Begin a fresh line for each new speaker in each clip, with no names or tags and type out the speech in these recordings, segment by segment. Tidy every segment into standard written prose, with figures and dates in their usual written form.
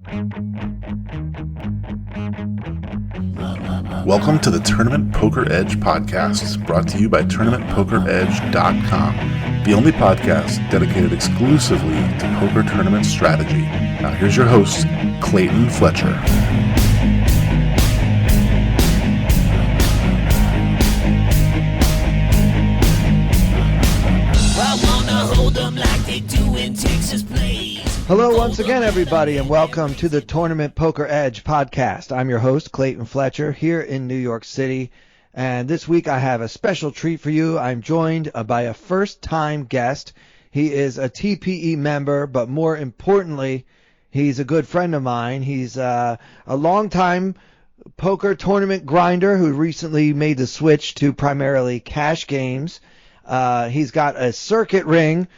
Welcome to the Tournament Poker Edge podcast, brought to you by TournamentPokerEdge.com, the only podcast dedicated exclusively to poker tournament strategy. Now here's your host, Clayton Fletcher.
Hello once again, everybody, and welcome to the Tournament Poker Edge podcast. I'm your host, Clayton Fletcher, here in New York City, and this week I have a special treat for you. I'm joined by a first-time guest. He is a TPE member, but more importantly, he's a good friend of mine. He's a long-time poker tournament grinder who recently made the switch to primarily cash games. He's got a circuit ring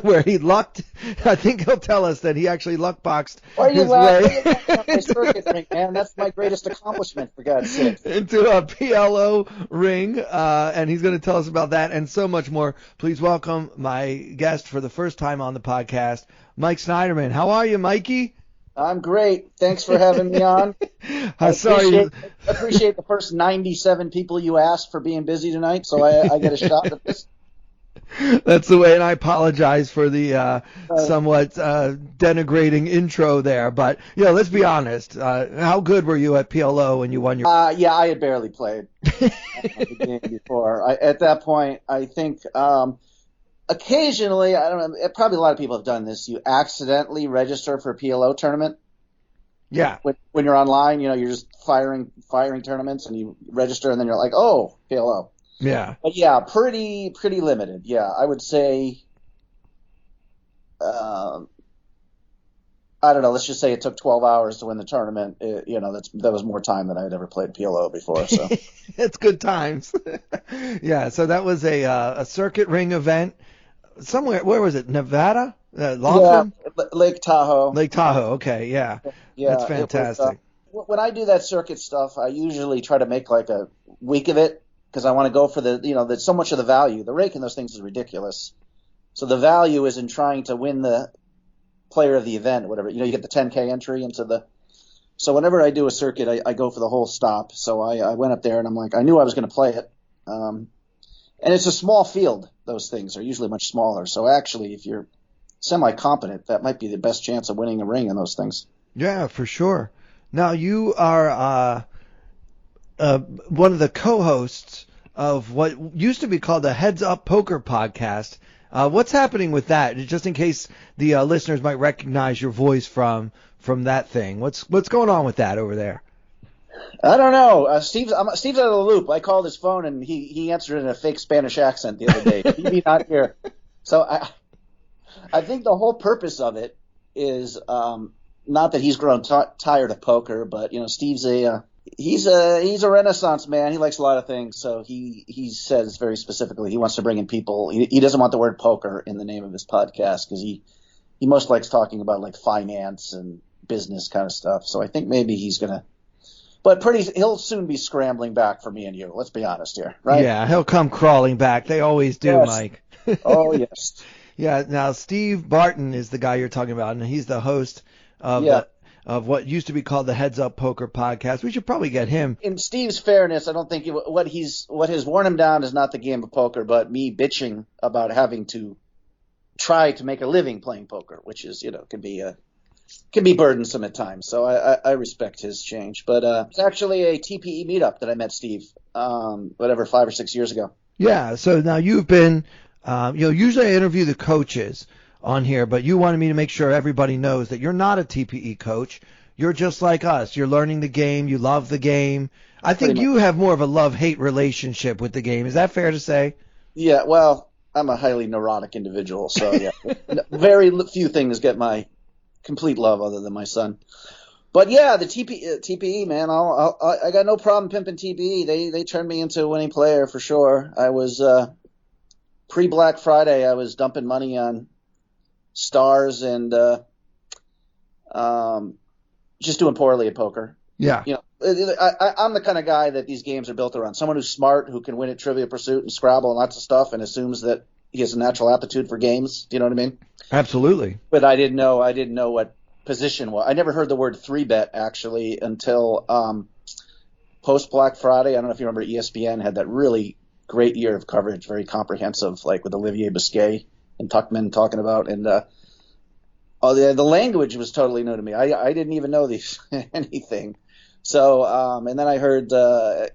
where he lucked. I think he'll tell us that he actually luck boxed his way
my circuit ring, man. That's my greatest accomplishment, for God's sake.
Into a PLO ring, and he's going to tell us about that and so much more. Please welcome my guest for the first time on the podcast, Mike Sneideman. How are you, Mikey?
I'm great. Thanks for having me on. I appreciate the first 97 people you asked for being busy tonight, so I get a shot at this.
That's the way, and I apologize for the somewhat denigrating intro there. But, let's be honest. How good were you at PLO when you won your...
Yeah, I had barely played the game before. At that point, I think... occasionally, I don't know, probably a lot of people have done this. You accidentally register for a PLO tournament.
Yeah.
When you're online, you're just firing tournaments, and you register, and then you're like, oh, PLO.
Yeah.
But yeah, pretty limited. Yeah, I would say, I don't know, let's just say it took 12 hours to win the tournament. That was more time than I had ever played PLO before. So
it's good times. Yeah, so that was a circuit ring event. Somewhere, where was it? Nevada?
Yeah, Lake Tahoe.
Lake Tahoe, okay, yeah. That's fantastic.
When I do that circuit stuff, I usually try to make like a week of it because I want to go for there's so much of the value. The rake in those things is ridiculous. So the value is in trying to win the player of the event, whatever. You get the 10K entry into the... So whenever I do a circuit, I go for the whole stop. So I went up there and I'm like, I knew I was going to play it. And it's a small field. Those things are usually much smaller. So actually, if you're semi-competent, that might be the best chance of winning a ring in those things.
Yeah, for sure. Now, you are one of the co-hosts of what used to be called the Heads Up Poker podcast. What's happening with that? Just in case the listeners might recognize your voice from that thing. What's going on with that over there?
I don't know. Steve's out of the loop. I called his phone and he answered in a fake Spanish accent the other day. He's not here. So I think the whole purpose of it is not that he's grown tired of poker, but Steve's he's a Renaissance man. He likes a lot of things. So he says very specifically he wants to bring in people. He doesn't want the word poker in the name of his podcast because he most likes talking about like finance and business kind of stuff. So I think maybe he's gonna. But he'll soon be scrambling back for me and you. Let's be honest here, right?
Yeah, he'll come crawling back. They always do,
yes.
Mike.
Oh, yes.
Yeah, now Steve Barton is the guy you're talking about, and he's the host of what used to be called the Heads Up Poker podcast. We should probably get him.
In Steve's fairness, I don't think what has worn him down is not the game of poker, but me bitching about having to try to make a living playing poker, which is, can be burdensome at times. So I respect his change. But it's actually a TPE meetup that I met Steve, 5 or 6 years ago.
Yeah, so now you've been, usually I interview the coaches on here, but you wanted me to make sure everybody knows that you're not a TPE coach. You're just like us. You're learning the game. You love the game. I think you have more of a love-hate relationship with the game. Is that fair to say?
Yeah, well, I'm a highly neurotic individual, so yeah. Very few things get my complete love other than my son. But yeah, the TPE, man, I got no problem pimping TPE. They turned me into a winning player for sure. I was pre-Black Friday. I was dumping money on stars and just doing poorly at poker.
Yeah.
I'm the kind of guy that these games are built around. Someone who's smart, who can win at Trivia Pursuit and Scrabble and lots of stuff, and assumes that he has a natural aptitude for games. Do you know what I mean?
Absolutely.
But I didn't know what position was. I never heard the word 3-bet actually until post Black Friday. I don't know if you remember, ESPN had that really great year of coverage, very comprehensive, like with Olivier Biscay and Tuckman talking about, and the language was totally new to me. I didn't even know these anything. So, and then I heard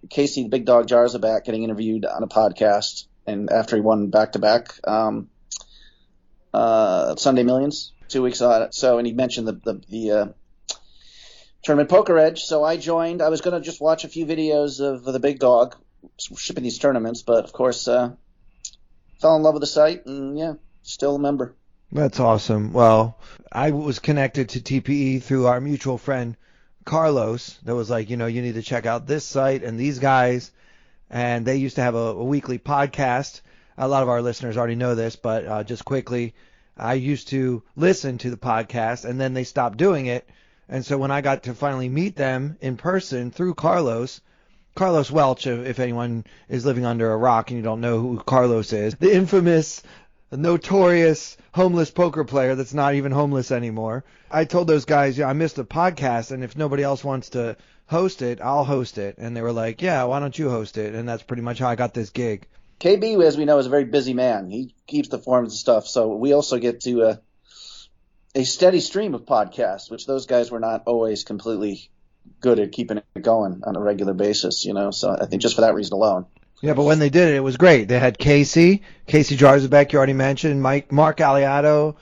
Casey the Big Dog Jarzabak getting interviewed on a podcast, and after he won back-to-back Sunday Millions, 2 weeks on it. So, and he mentioned the Tournament Poker Edge. So I joined. I was going to just watch a few videos of the Big Dog shipping these tournaments, but of course, fell in love with the site, and yeah, still a member.
That's awesome. Well, I was connected to TPE through our mutual friend Carlos. That was like, you need to check out this site and these guys. And they used to have a weekly podcast. A lot of our listeners already know this, but just quickly, I used to listen to the podcast, and then they stopped doing it. And so when I got to finally meet them in person through Carlos Welch, if anyone is living under a rock and you don't know who Carlos is, the infamous, notorious homeless poker player that's not even homeless anymore. I told those guys, I missed the podcast, and if nobody else wants to host it, I'll host it. And they were like, yeah, why don't you host it? And that's pretty much how I got this gig.
KB, as we know, is a very busy man. He keeps the forums and stuff, so we also get to a steady stream of podcasts, which those guys were not always completely good at keeping it going on a regular basis, So I think just for that reason alone.
Yeah, but when they did it, it was great. They had Casey Jarzabek, you already mentioned, Mark Aliato,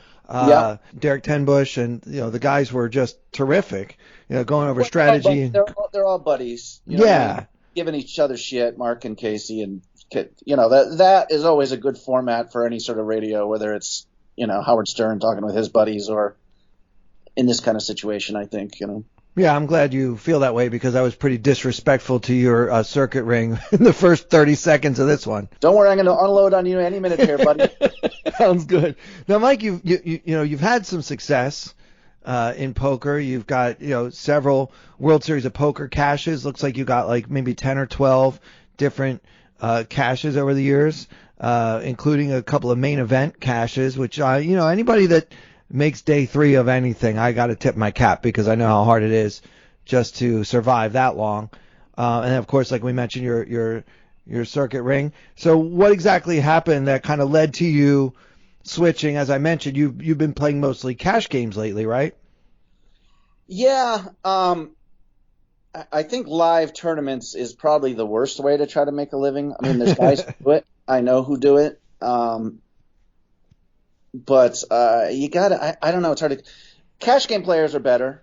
Derek Tenbush, and the guys were just terrific. Going over strategy.
They're all buddies. Giving each other shit, Mark and Casey, and that is always a good format for any sort of radio, whether it's Howard Stern talking with his buddies or in this kind of situation. I think
Yeah, I'm glad you feel that way, because I was pretty disrespectful to your circuit ring in the first 30 seconds of this one.
Don't worry, I'm going to unload on you any minute here, buddy.
Sounds good. Now, Mike, you've had some success in poker. You've got several World Series of Poker caches. Looks like you got like maybe 10 or 12 different caches over the years, including a couple of main event caches. Which anybody that makes day 3 of anything, I got to tip my cap, because I know how hard it is just to survive that long. And then, of course, like we mentioned, your circuit ring. So what exactly happened that kind of led to you switching? As I mentioned, you've been playing mostly cash games lately, right?
Yeah. I think live tournaments is probably the worst way to try to make a living. I mean, there's guys who do it. I know who do it. But you gotta, I don't know, it's hard to. Cash game players are better,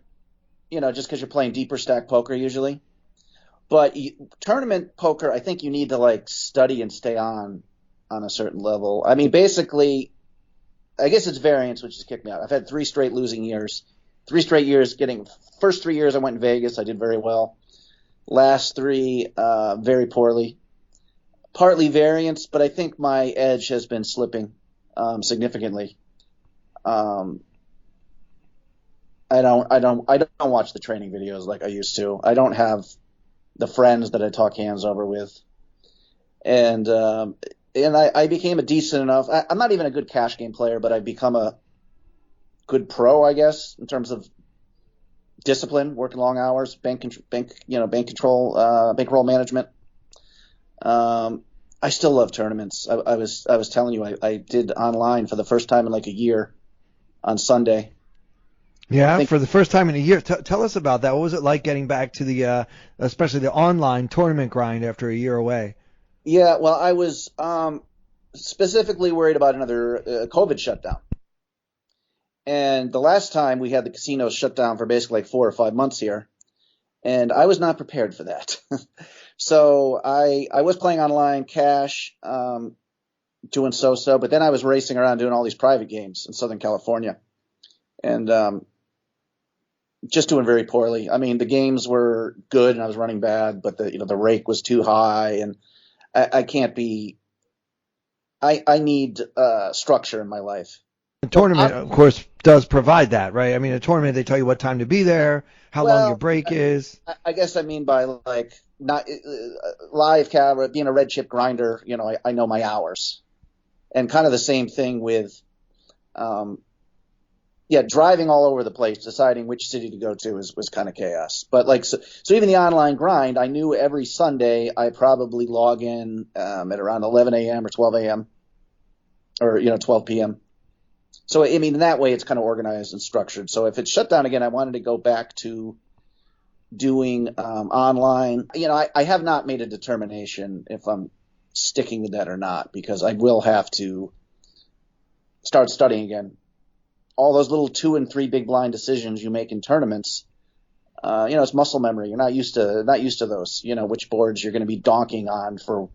just because you're playing deeper stack poker usually. But tournament poker, I think you need to study and stay on a certain level. I mean, basically, I guess it's variance, which has kicked me out. I've had 3 straight losing years. 3 straight years first 3 years I went in Vegas, I did very well. Last 3, very poorly. Partly variance, but I think my edge has been slipping significantly. I don't watch the training videos like I used to. I don't have the friends that I talk hands over with, and I became a decent enough. I'm not even a good cash game player, but I've become a good pro, I guess, in terms of discipline, working long hours, bank control, bankroll management. I still love tournaments. I was telling you, I did online for the first time in a year on Sunday.
Yeah, for the first time in a year. Tell us about that. What was it like getting back to the, especially the online tournament grind after a year away?
Yeah, well, I was specifically worried about another COVID shutdown. And the last time we had the casinos shut down for basically 4 or 5 months here, and I was not prepared for that. So I was playing online cash, doing so-so, but then I was racing around doing all these private games in Southern California, and just doing very poorly. I mean, the games were good and I was running bad, but the rake was too high, and I can't be. I need structure in my life.
The tournament, of course, does provide that, right? I mean, a tournament, they tell you what time to be there, how long your break is.
I guess I mean by not live camera, being a red chip grinder, I know my hours, and kind of the same thing with yeah, driving all over the place, deciding which city to go to was kind of chaos. But like, so even the online grind, I knew every Sunday I probably log in at around 11 a.m. or 12 a.m. or 12 p.m. So I mean, in that way, it's kind of organized and structured. So if it's shut down again, I wanted to go back to doing online. I have not made a determination if I'm sticking with that or not, because I will have to start studying again. All those little 2 and 3 big blind decisions you make in tournaments, it's muscle memory. You're not used to those. Which boards you're going to be donking on for.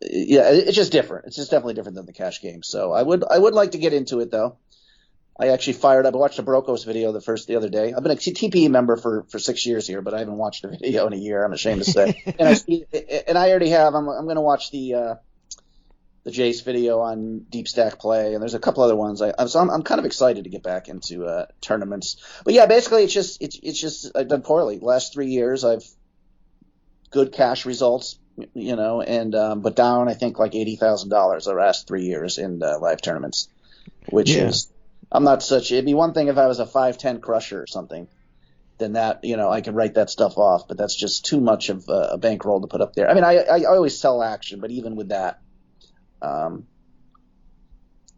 Yeah, it's just different. It's just definitely different than the cash game. So I would like to get into it though. I actually fired up. I watched a Brokos video the other day. I've been a TPE member for 6 years here, but I haven't watched a video in a year. I'm ashamed to say. and I already have. I'm going to watch the Jace video on Deep Stack Play, and there's a couple other ones. I'm kind of excited to get back into tournaments. But yeah, basically it's just I've done poorly. Last 3 years I've good cash results, and but down I think like $80,000 the last 3 years in live tournaments, which is. I'm not such. It'd be one thing if I was a 5-10 crusher or something, then that I could write that stuff off. But that's just too much of a bankroll to put up there. I mean, I always sell action, but even with that,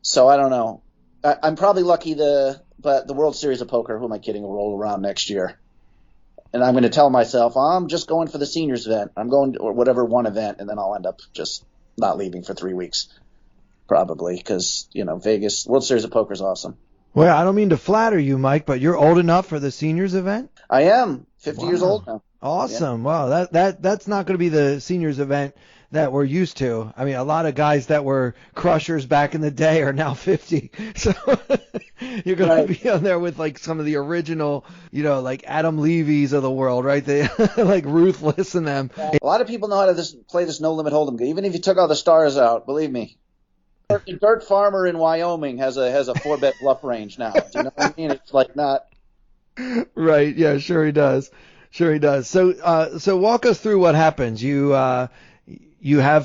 so I don't know. I'm probably lucky. But the World Series of Poker, who am I kidding, will roll around next year, and I'm going to tell myself I'm just going for the seniors event. I'm going or whatever one event, and then I'll end up just not leaving for 3 weeks. Probably because, Vegas World Series of Poker is awesome.
Well, I don't mean to flatter you, Mike, but you're old enough for the seniors event?
I am 50 years old now.
Awesome. Yeah. Wow. That's not going to be the seniors event that we're used to. I mean, a lot of guys that were crushers back in the day are now 50. So you're going to be on there with like some of the original, like Adam Levy's of the world, right? They like Ruthless and them.
A lot of people know how to play this no limit hold'em game. Even if you took all the stars out, believe me. The dirt farmer in Wyoming has a 4-bet bluff range now. Do you know what I mean? It's like not.
Right. Yeah. Sure he does. So walk us through what happens. You have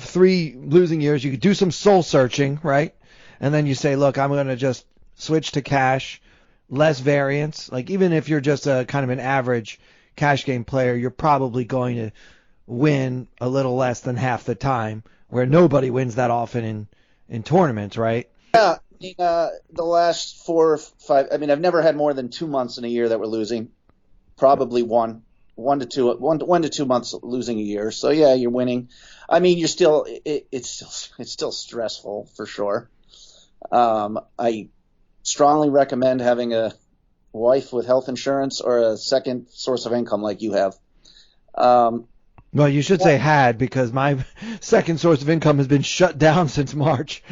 3 losing years. You could do some soul searching, right? And then you say, look, I'm going to just switch to cash, less variance. Like even if you're just a kind of an average cash game player, you're probably going to win a little less than half the time, where nobody wins that often in tournaments, right?
Yeah, the last 4 or 5. I mean, I've never had more than 2 months in a year that we're losing. Probably one to 2 months losing a year. So yeah, you're winning. I mean, you're still it's still stressful for sure. I strongly recommend having a wife with health insurance or a second source of income like you have.
Well, you should say had, because my second source of income has been shut down since March.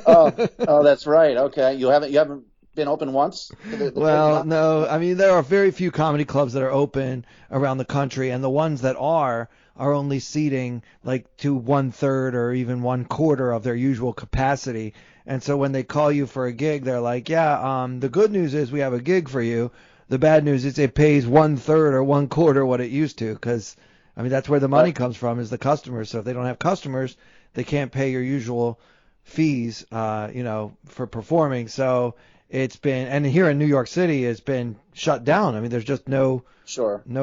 oh, that's right. Okay, you haven't been open once?
Well, no. I mean, there are very few comedy clubs that are open around the country, and the ones that are only seating like to 1/3 or even 1/4 of their usual capacity. And so when they call you for a gig, they're like, yeah, the good news is we have a gig for you. The bad news is it pays 1/3 or 1/4 what it used to, because I mean, that's where the money comes from, is the customers. So if they don't have customers, they can't pay your usual fees, for performing. So it's been, and here in New York City, it's been shut down. I mean, there's just no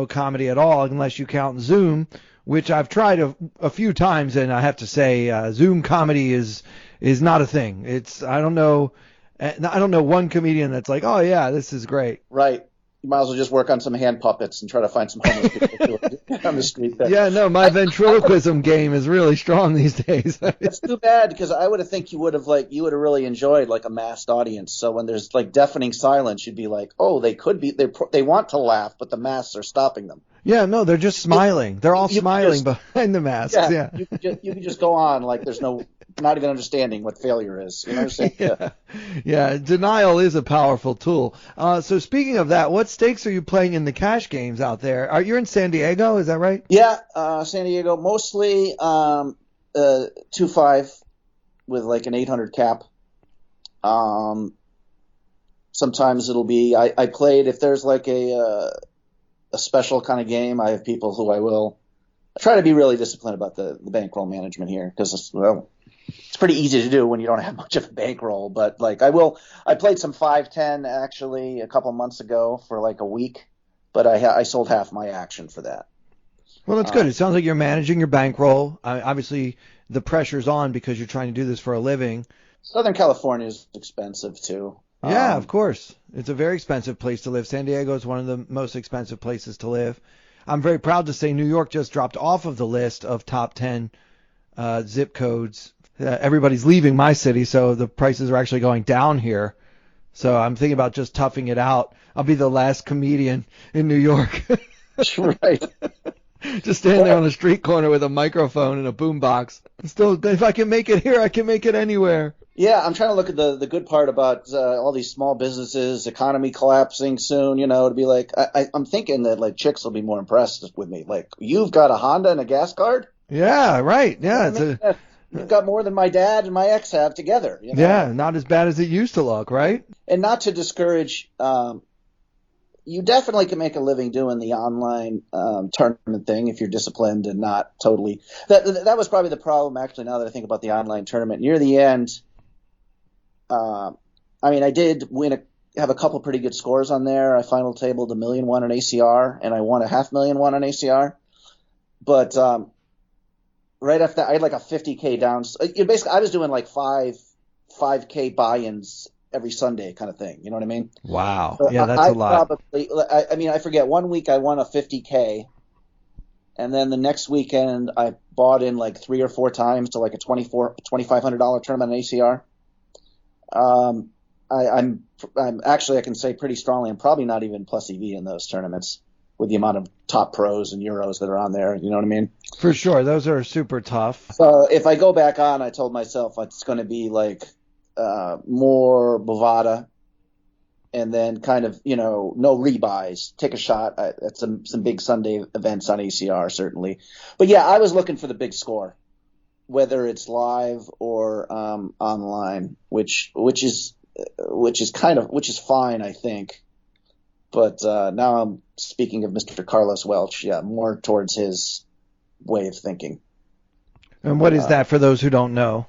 comedy at all, unless you count Zoom, which I've tried a few times, and I have to say, Zoom comedy is not a thing. I don't know one comedian that's like, oh yeah, this is great.
Right. You might as well just work on some hand puppets and try to find some homeless people on the street there.
Yeah, no, my ventriloquism game is really strong these days.
That's too bad, because I would have think you would have really enjoyed like a masked audience. So when there's like deafening silence, you'd be like, oh, they want to laugh, but the masks are stopping them.
Yeah, no, they're just smiling. They're all smiling behind the masks. Yeah.
You could just go on like there's not even understanding what failure is. You know what I'm saying?
Yeah, denial is a powerful tool. So speaking of that, what stakes are you playing in the cash games out there? You're in San Diego, is that right?
Yeah, San Diego, mostly 2-5 with like an 800 cap. Sometimes it'll be I played, if there's like a special kind of game, I have people who I try to be really disciplined about the bankroll management here, because it's pretty easy to do when you don't have much of a bankroll. But like I played some 5-10 actually a couple months ago for like a week, but I sold half my action for that.
Well, that's good. It sounds like you're managing your bankroll. Obviously, the pressure's on because you're trying to do this for a living.
Southern California is expensive too.
Yeah, of course. It's a very expensive place to live. San Diego is one of the most expensive places to live. I'm very proud to say New York just dropped off of the list of top 10 zip codes. Everybody's leaving my city, so the prices are actually going down here. So I'm thinking about just toughing it out. I'll be the last comedian in New York.
Right.
Just stand there on the street corner with a microphone and a boombox. Still, if I can make it here, I can make it anywhere.
Yeah, I'm trying to look at the good part about all these small businesses, economy collapsing soon, to be like, I'm thinking that like chicks will be more impressed with me. Like, you've got a Honda and a gas card?
Yeah, right. Yeah,
you've got more than my dad and my ex have together.
Yeah, not as bad as it used to look, right?
And not to discourage, you definitely can make a living doing the online tournament thing if you're disciplined and not totally. That was probably the problem, actually, now that I think about the online tournament. Near the end, I did have a couple pretty good scores on there. I final tabled $1.1 million on ACR, and I won $500,000 on ACR. But right after that, I had like a 50K down. Basically, I was doing like 5K buy-ins every Sunday kind of thing. You know what I mean?
Wow.
So
yeah, that's a lot.
I forget. One week I won a 50K, and then the next weekend I bought in like 3 or 4 times to like a $2,500 tournament on ACR. I'm actually, I can say pretty strongly, I'm probably not even plus EV in those tournaments with the amount of top pros and Euros that are on there. You know what I mean?
For sure. Those are super tough.
So if I go back on, I told myself it's going to be like more Bovada, and then kind of, no rebuys, take a shot at some big Sunday events on ACR, certainly. But yeah, I was looking for the big score, whether it's live or online, which is fine, I think. But now I'm speaking of Mr. Carlos Welch, yeah, more towards his way of thinking.
And what is that for those who don't know?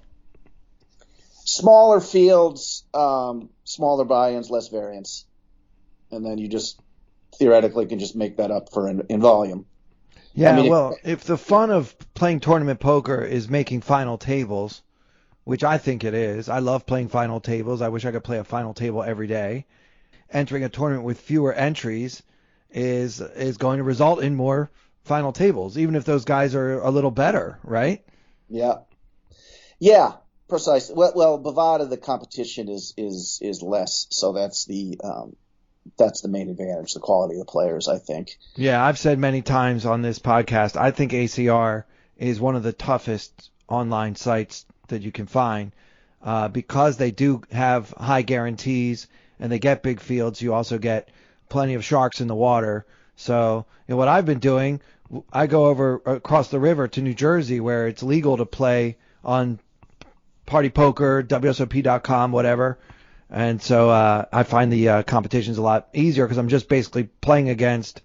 Smaller fields, smaller buy-ins, less variance, and then you just theoretically can just make that up for in volume.
Yeah, if the fun of playing tournament poker is making final tables, which I think it is, I love playing final tables. I wish I could play a final table every day. Entering a tournament with fewer entries is going to result in more final tables, even if those guys are a little better, right?
Yeah, precisely. Well, Bovada, the competition is less, so that's the main advantage, the quality of the players, I think.
Yeah, I've said many times on this podcast, I think ACR is one of the toughest online sites that you can find because they do have high guarantees and they get big fields. You also get plenty of sharks in the water. So what I've been doing, I go over across the river to New Jersey where it's legal to play on Party Poker, WSOP.com, whatever. And so I find the competitions a lot easier because I'm just basically playing against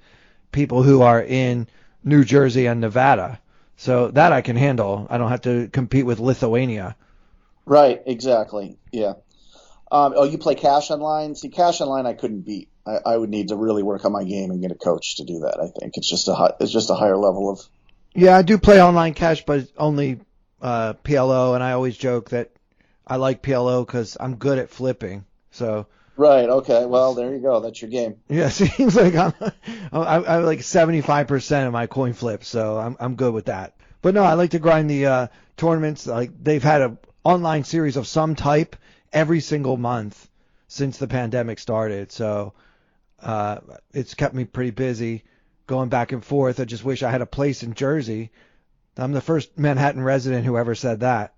people who are in New Jersey and Nevada. So that I can handle. I don't have to compete with Lithuania.
Right, exactly. Yeah. You play cash online? See, cash online I couldn't beat. I would need to really work on my game and get a coach to do that. I think it's just a higher level of.
Yeah, I do play online cash, but only PLO, and I always joke that I like PLO because I'm good at flipping. So.
Right. Okay. Well, there you go. That's your game.
Yeah, it seems like I'm like 75% of my coin flips, so I'm good with that. But no, I like to grind the tournaments. Like they've had an online series of some type every single month since the pandemic started. So it's kept me pretty busy going back and forth. I just wish I had a place in Jersey. I'm the first Manhattan resident who ever said that.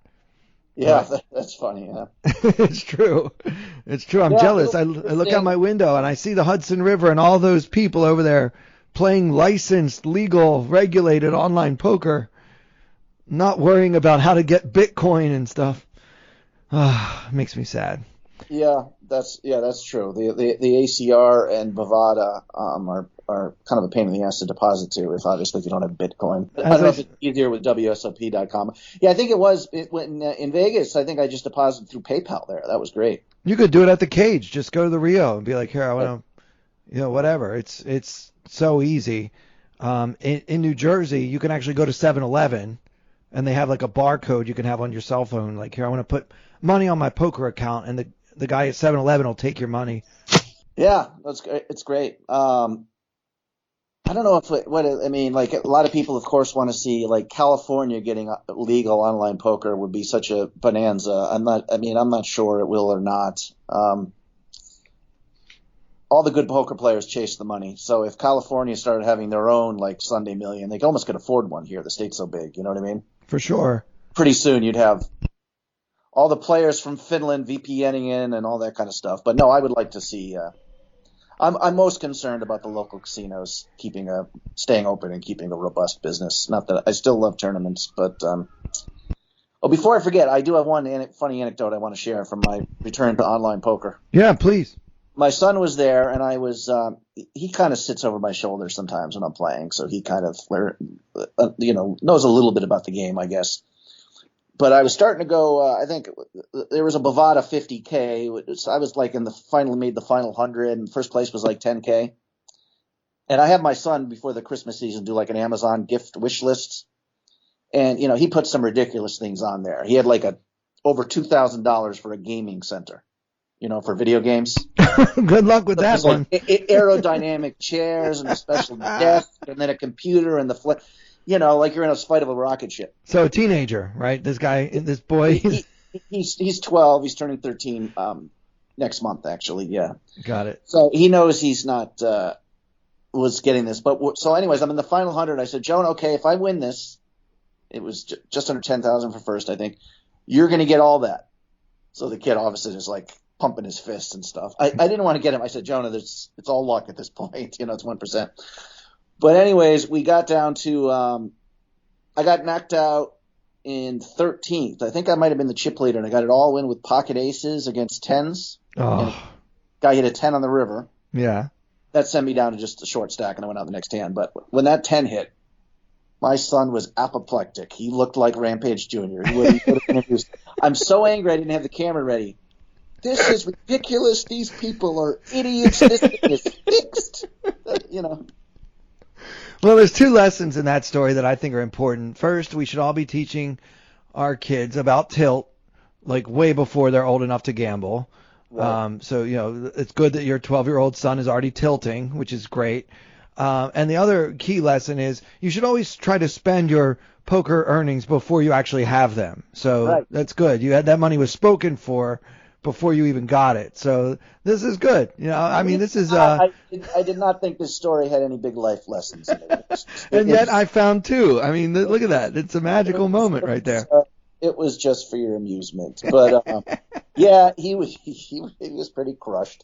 Yeah, that's funny. Yeah.
It's true. It's true. I'm jealous. I look out my window and I see the Hudson River and all those people over there playing licensed, legal, regulated online poker, not worrying about how to get Bitcoin and stuff. It makes me sad.
Yeah, that's true. The ACR and Bovada are kind of a pain in the ass to deposit to if you don't have Bitcoin. I don't know if it's easier with WSOP.com. Yeah, I think when in Vegas. I think I just deposited through PayPal there. That was great.
You could do it at the cage. Just go to the Rio and be like, here, I want to, whatever. It's so easy. In New Jersey, you can actually go to 7-Eleven, and they have like a barcode you can have on your cell phone. Like, here, I want to put money on my poker account, and the guy at 7-Eleven will take your money.
Yeah, it's great. I don't know I mean, like a lot of people, of course, want to see like California getting legal online poker would be such a bonanza. I'm not sure it will or not. All the good poker players chase the money. So if California started having their own like Sunday Million, they almost could afford one here. The state's so big, you know what I mean?
For sure.
Pretty soon you'd have all the players from Finland VPNing in and all that kind of stuff. But no, I would like to see. I'm most concerned about the local casinos staying open and keeping a robust business. Not that I still love tournaments, but before I forget, I do have one funny anecdote I want to share from my return to online poker.
Yeah, please.
My son was there, and he kind of sits over my shoulder sometimes when I'm playing, so he kind of knows a little bit about the game, I guess. But I was starting to go. I think there was a Bovada 50K. I was like made the final 100, and first place was like 10K. And I had my son before the Christmas season do like an Amazon gift wish list, and he put some ridiculous things on there. He had like over $2,000 for a gaming center, for video games.
Good luck with that one.
Like aerodynamic chairs and a special desk, and then a computer and like you're in a flight of a rocket ship.
So a teenager, right? This boy.
He's 12. He's turning 13 next month, actually. Yeah.
Got it.
So he knows he's not was getting this. But so, anyways, I'm in the final 100. I said, Joan, okay, if I win this, it was just under 10,000 for first, I think. You're going to get all that. So the kid obviously is like pumping his fists and stuff. I didn't want to get him. I said, Jonah, it's all luck at this point. It's 1%. But anyways, we got down to I got knocked out in 13th. I think I might have been the chip leader, and I got it all in with pocket aces against tens.
Oh.
Guy hit a 10 on the river.
Yeah.
That sent me down to just a short stack, and I went out the next hand. But when that 10 hit, my son was apoplectic. He looked like Rampage Jr. He would have introduced. I'm so angry I didn't have the camera ready. This is ridiculous. These people are idiots. This thing is fixed.
Well, there's two lessons in that story that I think are important. First, we should all be teaching our kids about tilt, like way before they're old enough to gamble. Right. So, it's good that your 12-year-old son is already tilting, which is great. And the other key lesson is you should always try to spend your poker earnings before you actually have them. So right. That's good. That money was spoken for before you even got it. So this is good. This is.
I did not think this story had any big life lessons in it.
And yet I found two. Look at that. It's a magical moment right there.
It was just for your amusement, but yeah, he was pretty crushed.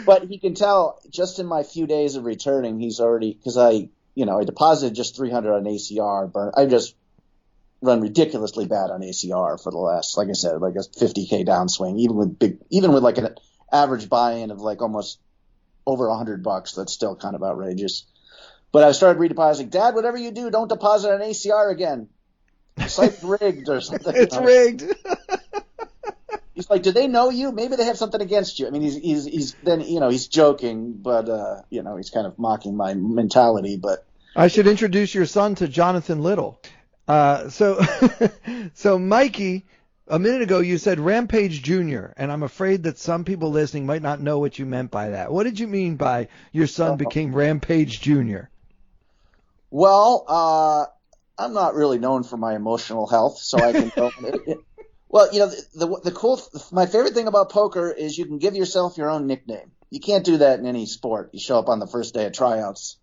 But he can tell just in my few days of returning, he's already because I deposited just 300 on ACR. I just run ridiculously bad on ACR for the last, like I said, like a 50K downswing, even with like an average buy-in of like almost over $100. That's still kind of outrageous. But I started redepositing. Dad, whatever you do, don't deposit on ACR again. It's like rigged or something.
It's rigged.
He's like, do they know you? Maybe they have something against you. He's joking, but he's kind of mocking my mentality. But
I should introduce your son to Jonathan Little. So Mikey, a minute ago you said Rampage Jr., and I'm afraid that some people listening might not know what you meant by that. What did you mean by your son became Rampage Jr.?
Well, I'm not really known for my emotional health, so I can go. Well, my favorite thing about poker is you can give yourself your own nickname. You can't do that in any sport. You show up on the first day of tryouts.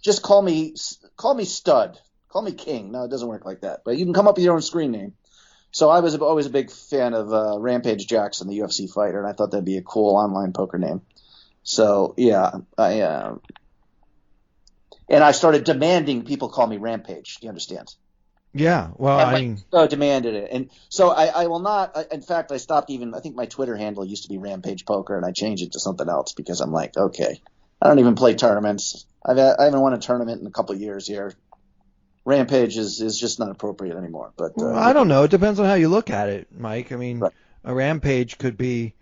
Just call me Stud. Call me King. No, it doesn't work like that. But you can come up with your own screen name. So I was always a big fan of Rampage Jackson, the UFC fighter, and I thought that'd be a cool online poker name. So yeah, and I started demanding people call me Rampage. Do you understand?
Yeah, well, I mean,
So demanded it, and so I will not. In fact, I stopped even. I think my Twitter handle used to be Rampage Poker, and I changed it to something else because I'm like, okay, I don't even play tournaments. I haven't won a tournament in a couple of years here. Rampage is just not appropriate anymore. But
well, I don't know. It depends on how you look at it, Mike. I mean,
right.
a rampage could be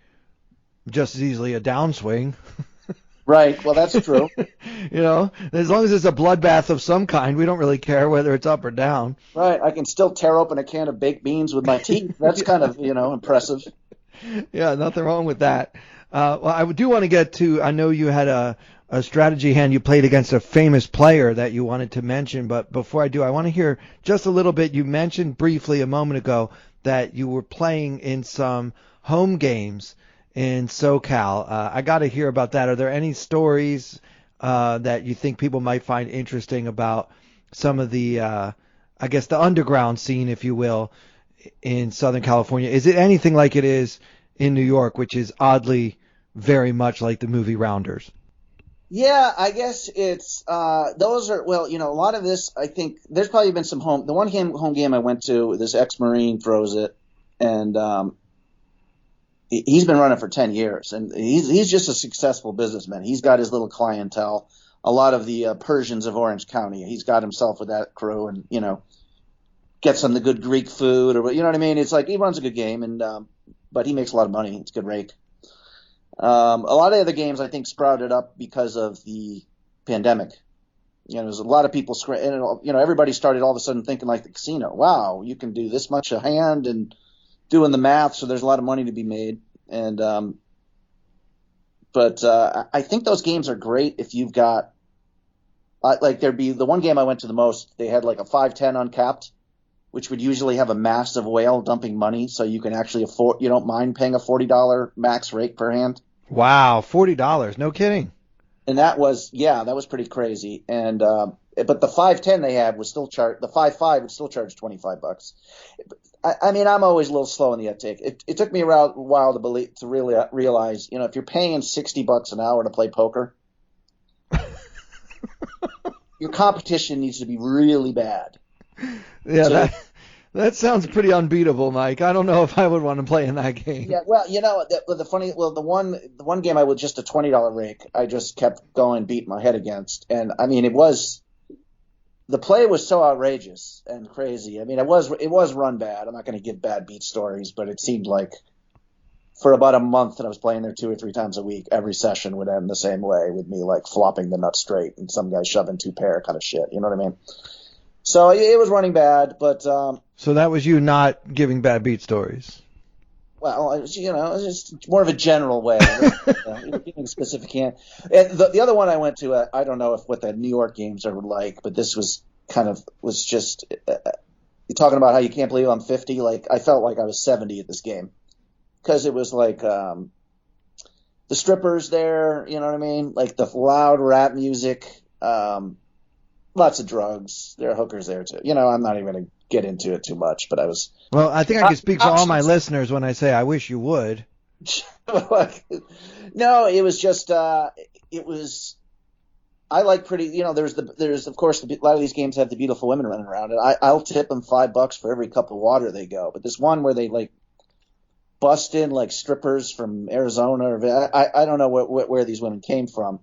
just as easily a downswing.
Right. Well, that's true.
You know, as long as it's a bloodbath of some kind, we don't really care whether it's up or down.
Right. I can still tear open a can of baked beans with my teeth. That's kind of, impressive.
Yeah, nothing wrong with that. Well, I do want to get to, I know you had a strategy hand you played against a famous player that you wanted to mention, but before I do, I want to hear just a little bit. You mentioned briefly a moment ago that you were playing in some home games in SoCal. I got to hear about that. Are there any stories that you think people might find interesting about some of the, I guess, the underground scene, if you will, in Southern California? Is it anything like it is in New York, which is oddly very much like the movie Rounders?
Yeah, I guess it's those are well, a lot of this. I think there's probably been some home. The home game I went to, this ex-Marine throws it, and he's been running for 10 years, and he's just a successful businessman. He's got his little clientele. A lot of the Persians of Orange County. He's got himself with that crew, and gets them the good Greek food, or you know what I mean. It's like he runs a good game, and but he makes a lot of money. It's a good rake. A lot of the other games I think sprouted up because of the pandemic. There's a lot of people, everybody started all of a sudden thinking like the casino. Wow, you can do this much a hand and doing the math, so there's a lot of money to be made. And but I think those games are great if you've got like there'd be the one game I went to the most. They had like a 5-10 uncapped, which would usually have a massive whale dumping money, so you can actually afford. You don't mind paying a $40 max rake per hand.
Wow, $40, no kidding.
And that was pretty crazy. And but the 5-10 they had was still charged. The 5-5 would still charge $25. I mean, I'm always a little slow in the uptake. It took me a while to really realize, if you're paying $60 an hour to play poker, your competition needs to be really bad.
Yeah, so, that sounds pretty unbeatable, Mike. I don't know if I would want to play in that game.
Yeah, well, the one game I was just a $20 rake, I just kept going, beating my head against, and I mean, the play was so outrageous and crazy. I mean, it was run bad. I'm not going to give bad beat stories, but it seemed like for about a month that I was playing there 2 or 3 times a week, every session would end the same way with me like flopping the nut straight and some guy shoving 2 pair kind of shit. You know what I mean? So it was running bad, but
so that was you not giving bad beat stories.
Well, it's just more of a general way. Giving a specific hand. And the other one I went to, I don't know what the New York games are like, but this was just you're talking about how you can't believe I'm 50. Like I felt like I was 70 at this game because it was like the strippers there. You know what I mean? Like the loud rap music. Lots of drugs. There are hookers there too. I'm not even going to get into it too much, but I was.
Well, I think I can speak for all my listeners when I say I wish you would.
No, it was just. It was. I like pretty. There's of course a lot of these games have the beautiful women running around, and I'll tip them $5 for every cup of water they go. But this one where they like bust in like strippers from Arizona, or I don't know where these women came from.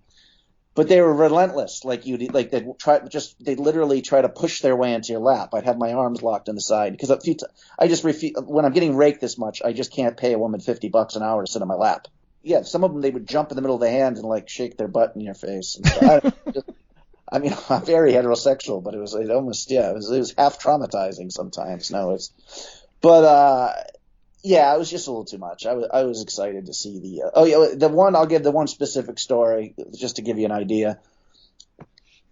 But they were relentless. They'd literally try to push their way into your lap. I'd have my arms locked on the side because I just refuse. When I'm getting raked this much, I just can't pay a woman $50 an hour to sit on my lap. Yeah, some of them they would jump in the middle of the hand and like shake their butt in your face. And so I mean, I'm very heterosexual, but it was half traumatizing sometimes. Yeah, it was just a little too much. I was excited to see I'll give the one specific story just to give you an idea.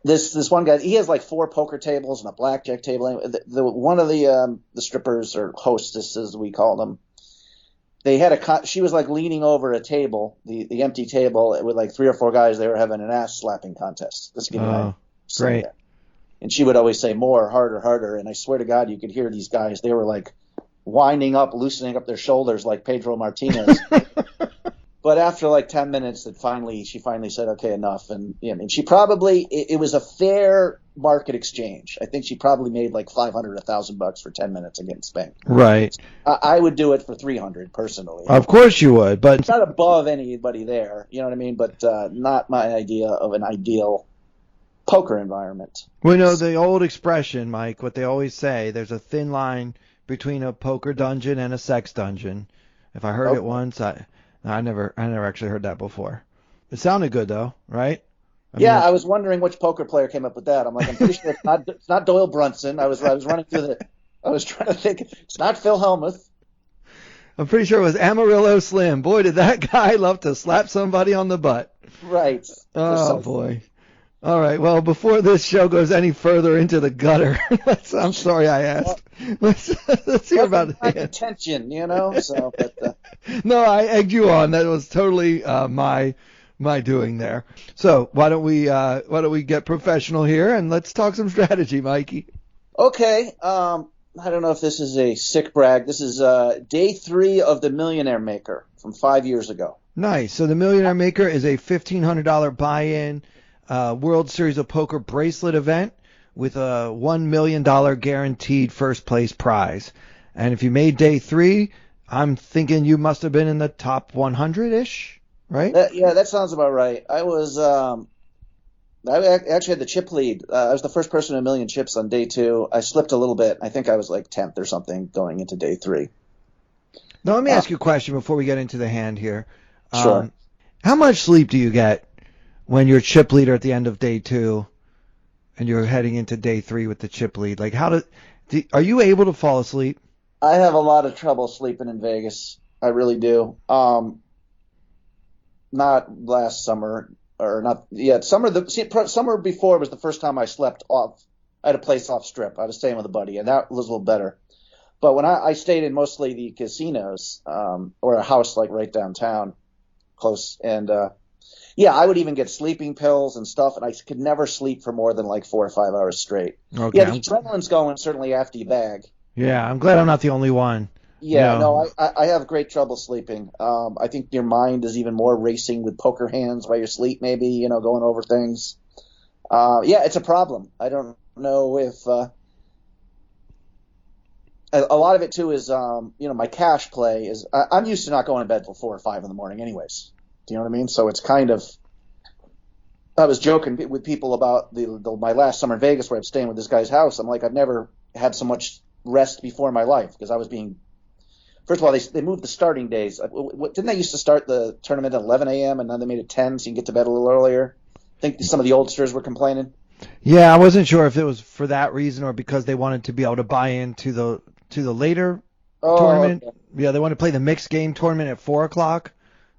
This one guy, he has like 4 poker tables and a blackjack table. One of the strippers or hostesses we call them, they had she was like leaning over a table, the empty table with like 3 or 4 guys. They were having an ass slapping contest. Just give you an idea.
Great.
And she would always say more, harder, harder. And I swear to God, you could hear these guys. They were like winding up, loosening up their shoulders like Pedro Martinez. But after like 10 minutes, she finally said, okay, enough. And she probably, it was a fair market exchange. I think she probably made like $500, $1,000 for 10 minutes of getting spanked.
Right.
I would do it for 300 personally.
Of course you would, but
It's not above anybody there, you know what I mean? But not my idea of an ideal poker environment.
we know the old expression, Mike, what they always say, there's a thin line between a poker dungeon and a sex dungeon. If I heard it once, I never actually heard that before. It sounded good though, right?
I was wondering which poker player came up with that. I'm like, I'm pretty sure it's not Doyle Brunson. I was running through I was trying to think. It's not Phil Hellmuth.
I'm pretty sure it was Amarillo Slim. Boy, did that guy love to slap somebody on the butt.
Right.
Oh boy. All right. Well, before this show goes any further into the gutter, I'm sorry I asked. Let's hear about
my
it.
intention, you know. So, but,
No, I egged you on. That was totally my doing there. So why don't we get professional here and let's talk some strategy, Mikey.
okay. I don't know if this is a sick brag. This is day 3 of the Millionaire Maker from 5 years ago.
Nice. So the Millionaire Maker is a $1,500 buy-in World Series of Poker bracelet event with a $1 million guaranteed first place prize. And if you made day 3, I'm thinking you must have been in the top 100-ish, right?
That sounds about right. I was I actually had the chip lead. I was the first person in a million chips on day 2. I slipped a little bit. I think I was like 10th or something going into day 3.
Now let me ask you a question before we get into the hand here.
Sure.
How much sleep do you get when you're chip leader at the end of day 2 and you're heading into day 3 with the chip lead? Like, are you able to fall asleep?
I have a lot of trouble sleeping in Vegas. I really do. Not last summer or not yet. Summer before was the first time I slept off. I had a place off strip. I was staying with a buddy, and that was a little better. But when I stayed in mostly the casinos or a house like right downtown, close, and I would even get sleeping pills and stuff, and I could never sleep for more than like 4 or 5 hours straight.
Okay.
Yeah, the adrenaline's going certainly after you bag.
Yeah, I'm glad I'm not the only one.
Yeah, no, I have great trouble sleeping. I think your mind is even more racing with poker hands while you sleep, maybe, going over things. It's a problem. I don't know if a lot of it too is, my cash play is. I'm used to not going to bed till 4 or 5 in the morning, anyways. Do you know what I mean? So it's kind of. I was joking with people about my last summer in Vegas where I'm staying with this guy's house. I'm like, I've never had so much rest before in my life because I was being. First of all, they moved the starting days. Didn't they used to start the tournament at 11 a.m. and then they made it 10 so you can get to bed a little earlier? I think some of the oldsters were complaining.
Yeah, I wasn't sure if it was for that reason or because they wanted to be able to buy into the later tournament.
Okay.
Yeah, they wanted to play the mixed game tournament at 4:00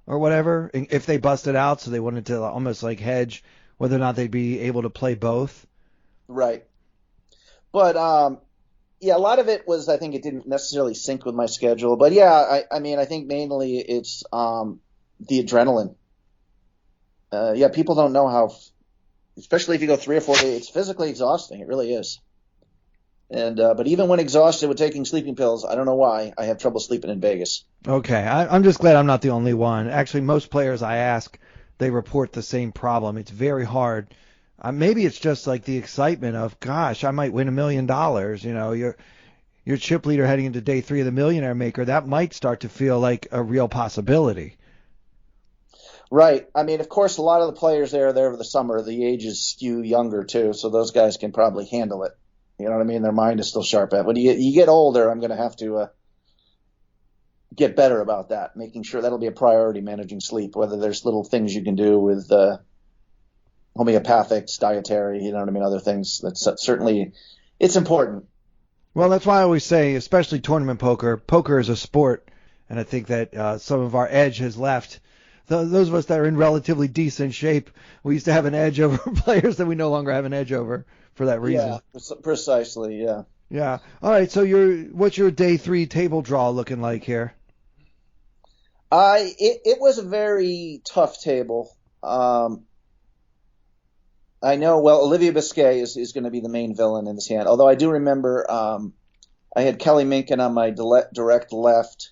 or whatever. If they busted out, so they wanted to almost like hedge whether or not they'd be able to play both.
Right. But a lot of it was I think it didn't necessarily sync with my schedule. But I mean I think mainly it's the adrenaline. People don't know how, especially if you go 3 or 4 days, it's physically exhausting. It really is. And but even when exhausted with taking sleeping pills, I don't know why I have trouble sleeping in Vegas.
Okay, I'm just glad I'm not the only one. Actually, most players I ask, they report the same problem. It's very hard. Maybe it's just like the excitement of, gosh, I might win $1 million. Your chip leader heading into day 3 of the Millionaire Maker. That might start to feel like a real possibility.
Right. I mean, of course, a lot of the players there over the summer, the ages skew younger too, so those guys can probably handle it. You know what I mean? Their mind is still sharp. When you get older, I'm going to have to get better about that, making sure that'll be a priority, managing sleep, whether there's little things you can do with homeopathics, dietary, you know what I mean, other things. That's certainly, it's important.
Well, that's why I always say, especially tournament poker, poker is a sport, and I think that some of our edge has left. Those of us that are in relatively decent shape, we used to have an edge over players that we no longer have an edge over for that reason.
Yeah, precisely, yeah.
Yeah. All right, so what's your day 3 table draw looking like here?
It was a very tough table. I know, well, Olivia Biscay is going to be the main villain in this hand. Although I do remember I had Kelly Minkin on my direct left,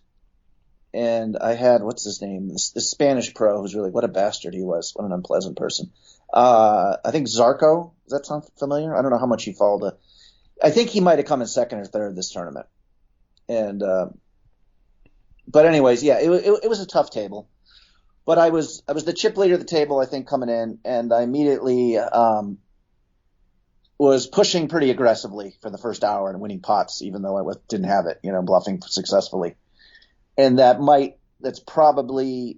and I had, what's his name, this Spanish pro who's really, what a bastard he was, what an unpleasant person. I think Zarco Does that sound familiar? I don't know how much he followed. I think he might have come in second or third this tournament. And but anyways, yeah, it was a tough table. But I was the chip leader of the table, I think, coming in, and I immediately was pushing pretty aggressively for the first hour and winning pots, even though I didn't have it, bluffing successfully. And that's probably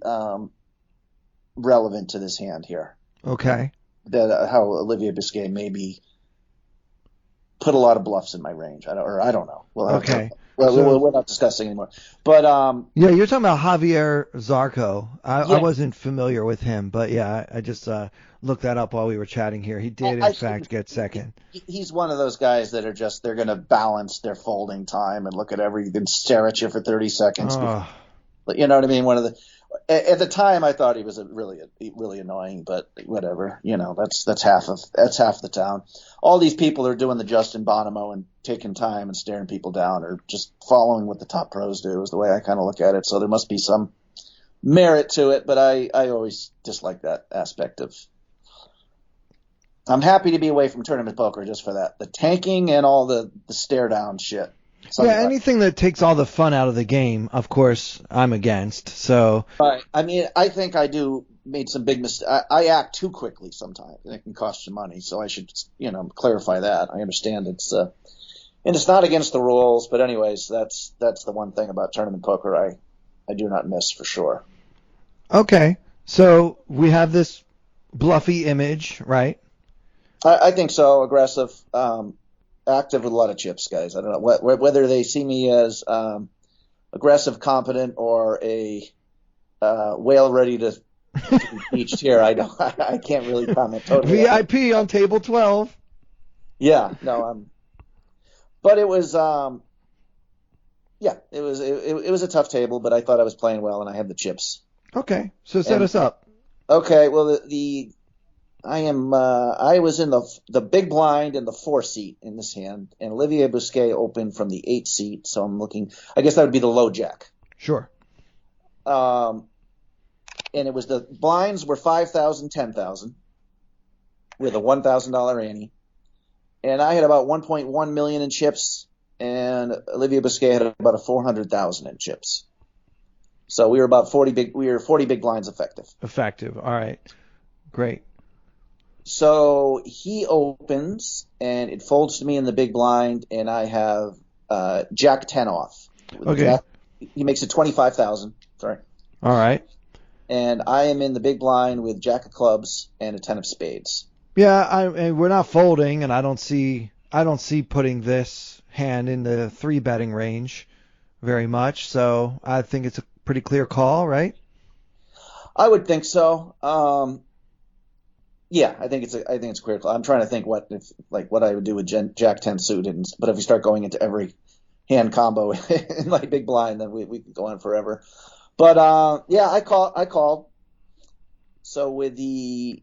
relevant to this hand here.
Okay.
That how Olivier Biscay maybe put a lot of bluffs in my range. I don't know.
Okay.
We're not discussing anymore. But
yeah, you're talking about Javier Zarco. I wasn't familiar with him, but yeah, I just looked that up while we were chatting here. He did, in fact, get second.
He's one of those guys that are they're going to balance their folding time and look at everything, stare at you for 30 seconds. But you know what I mean? At the time, I thought he was really annoying, but whatever. That's half the town. All these people are doing the Justin Bonomo and taking time and staring people down, or just following what the top pros do, is the way I kind of look at it. So there must be some merit to it, but I always dislike that aspect of. I'm happy to be away from tournament poker just for that. The tanking and all the stare down shit.
Anything that takes all the fun out of the game, of course, I'm against. So,
right. I mean, I think I made some big mistakes. I act too quickly sometimes, and it can cost you money. So I should, clarify that. I understand and it's not against the rules, but anyways, that's the one thing about tournament poker I do not miss for sure.
Okay, so we have this bluffy image, right?
I think so. Aggressive. Active with a lot of chips, guys. I don't know whether they see me as aggressive, competent, or a whale ready to be beached here. I can't really comment totally.
VIP on table 12.
Yeah, no, but it was it was a tough table, but I thought I was playing well and I had the chips.
Okay, so set us up.
Okay, well I was in the big blind in the 4 seat in this hand, and Olivier Biscay opened from the 8 seat, so I'm looking. I guess that would be the low jack.
Sure.
And it was the blinds were 5,000, 10,000, with a $1,000 ante, and I had about 1.1 million in chips, and Olivier Biscay had about a 400,000 in chips. So we were about 40 big blinds effective.
Effective. All right. Great.
So he opens, and it folds to me in the big blind, and I have Jack 10 off.
Okay.
He makes it 25,000. Sorry.
All right.
And I am in the big blind with Jack of clubs and a 10 of spades.
Yeah, we're not folding, and I don't see putting this hand in the 3 betting range very much. So I think it's a pretty clear call, right?
I would think so. Yeah, I think it's a clear call. I'm trying to think what I would do with Jack 10 suited, but if we start going into every hand combo in my big blind, then we could go on forever. But yeah, I called. So with the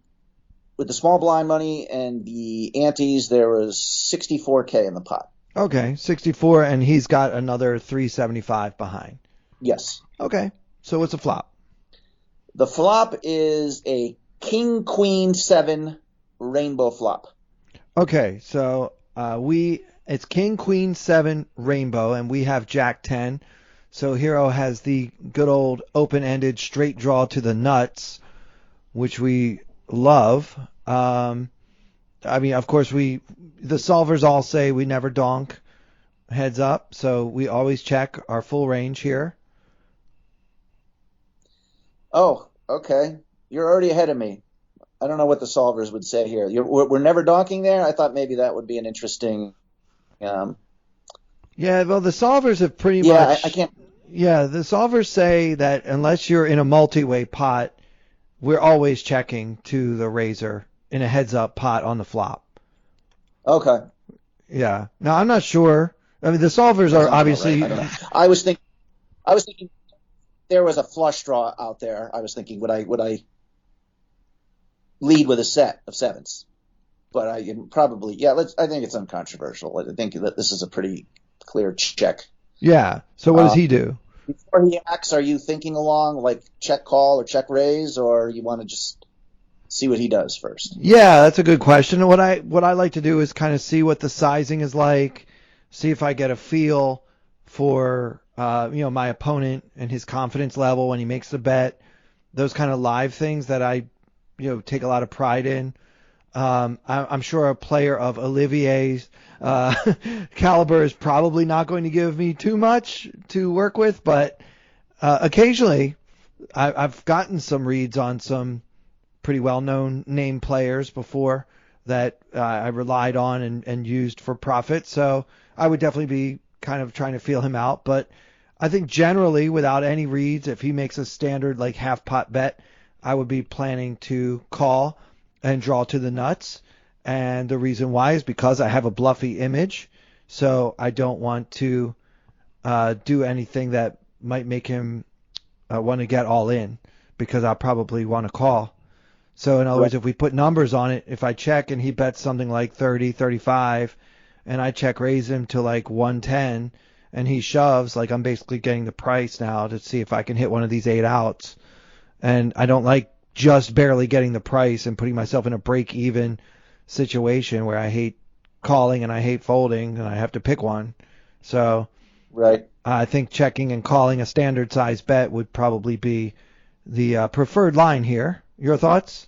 small blind money and the antes, there was 64K in the pot.
Okay, 64, and he's got another 375 behind.
Yes.
Okay, so what's a flop?
The flop is a King Queen 7 rainbow flop.
Okay, so it's King Queen 7 rainbow, and we have Jack 10. So Hero has the good old open-ended straight draw to the nuts, which we love. I mean, of course, the solvers all say we never donk heads up, so we always check our full range here.
Oh, okay. You're already ahead of me. I don't know what the solvers would say here. We're never donking there? I thought maybe that would be an interesting...
Yeah, well, the solvers have pretty much...
I can't...
Yeah, the solvers say that unless you're in a multi-way pot, we're always checking to the razor in a heads-up pot on the flop.
Okay.
Yeah. Now, I'm not sure. I mean, the solvers are obviously...
Right. I was thinking there was a flush draw out there. I was thinking, would I lead with a set of sevens? But I probably, I think it's uncontroversial. I think that this is a pretty clear check.
Yeah. So what does he do?
Before he acts, are you thinking along like check call or check raise, or you want to just see what he does first.
Yeah, that's a good question. What I like to do is kind of see what the sizing is like, see if I get a feel for my opponent and his confidence level when he makes the bet. Those kind of live things that I take a lot of pride in. I'm sure a player of Olivier's caliber is probably not going to give me too much to work with, but occasionally I've gotten some reads on some pretty well-known name players before that I relied on and used for profit. So I would definitely be kind of trying to feel him out. But I think generally, without any reads, if he makes a standard like half pot bet, I would be planning to call and draw to the nuts. And the reason why is because I have a bluffy image. So I don't want to do anything that might make him want to get all in, because I'll probably want to call. So in other words, if we put numbers on it, if I check and he bets something like 30, 35, and I check raise him to like 110, and he shoves, like I'm basically getting the price now to see if I can hit one of these 8 outs. And I don't like just barely getting the price and putting myself in a break-even situation where I hate calling and I hate folding and I have to pick one. So
right.
I think checking and calling a standard size bet would probably be the preferred line here. Your thoughts?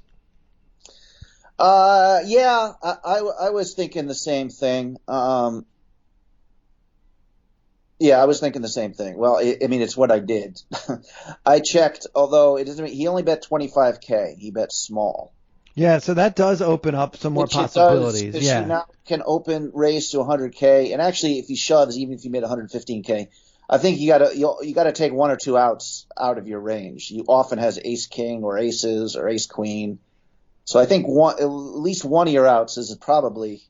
Yeah, I was thinking the same thing. Yeah, I was thinking the same thing. Well, I mean, it's what I did. I checked, although it doesn't. He only bet 25K. He bet small.
Yeah, so that does open up some more possibilities.
Does,
yeah,
he now can open raise to 100K, and actually, if he shoves, even if he made 115K, I think you gotta take 1 or 2 outs out of your range. You often has ace king or aces or ace queen, so I think at least one of your outs is probably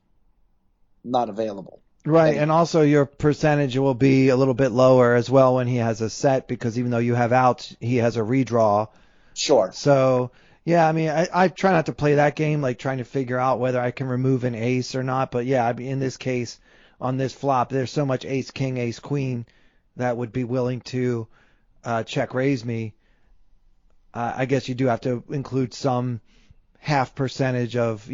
not available.
Right, and also your percentage will be a little bit lower as well when he has a set, because even though you have outs, he has a redraw.
Sure.
So, yeah, I mean, I try not to play that game, like trying to figure out whether I can remove an ace or not. But, yeah, I mean, in this case, on this flop, there's so much ace king, ace queen that would be willing to check raise me. I guess you do have to include some half percentage of,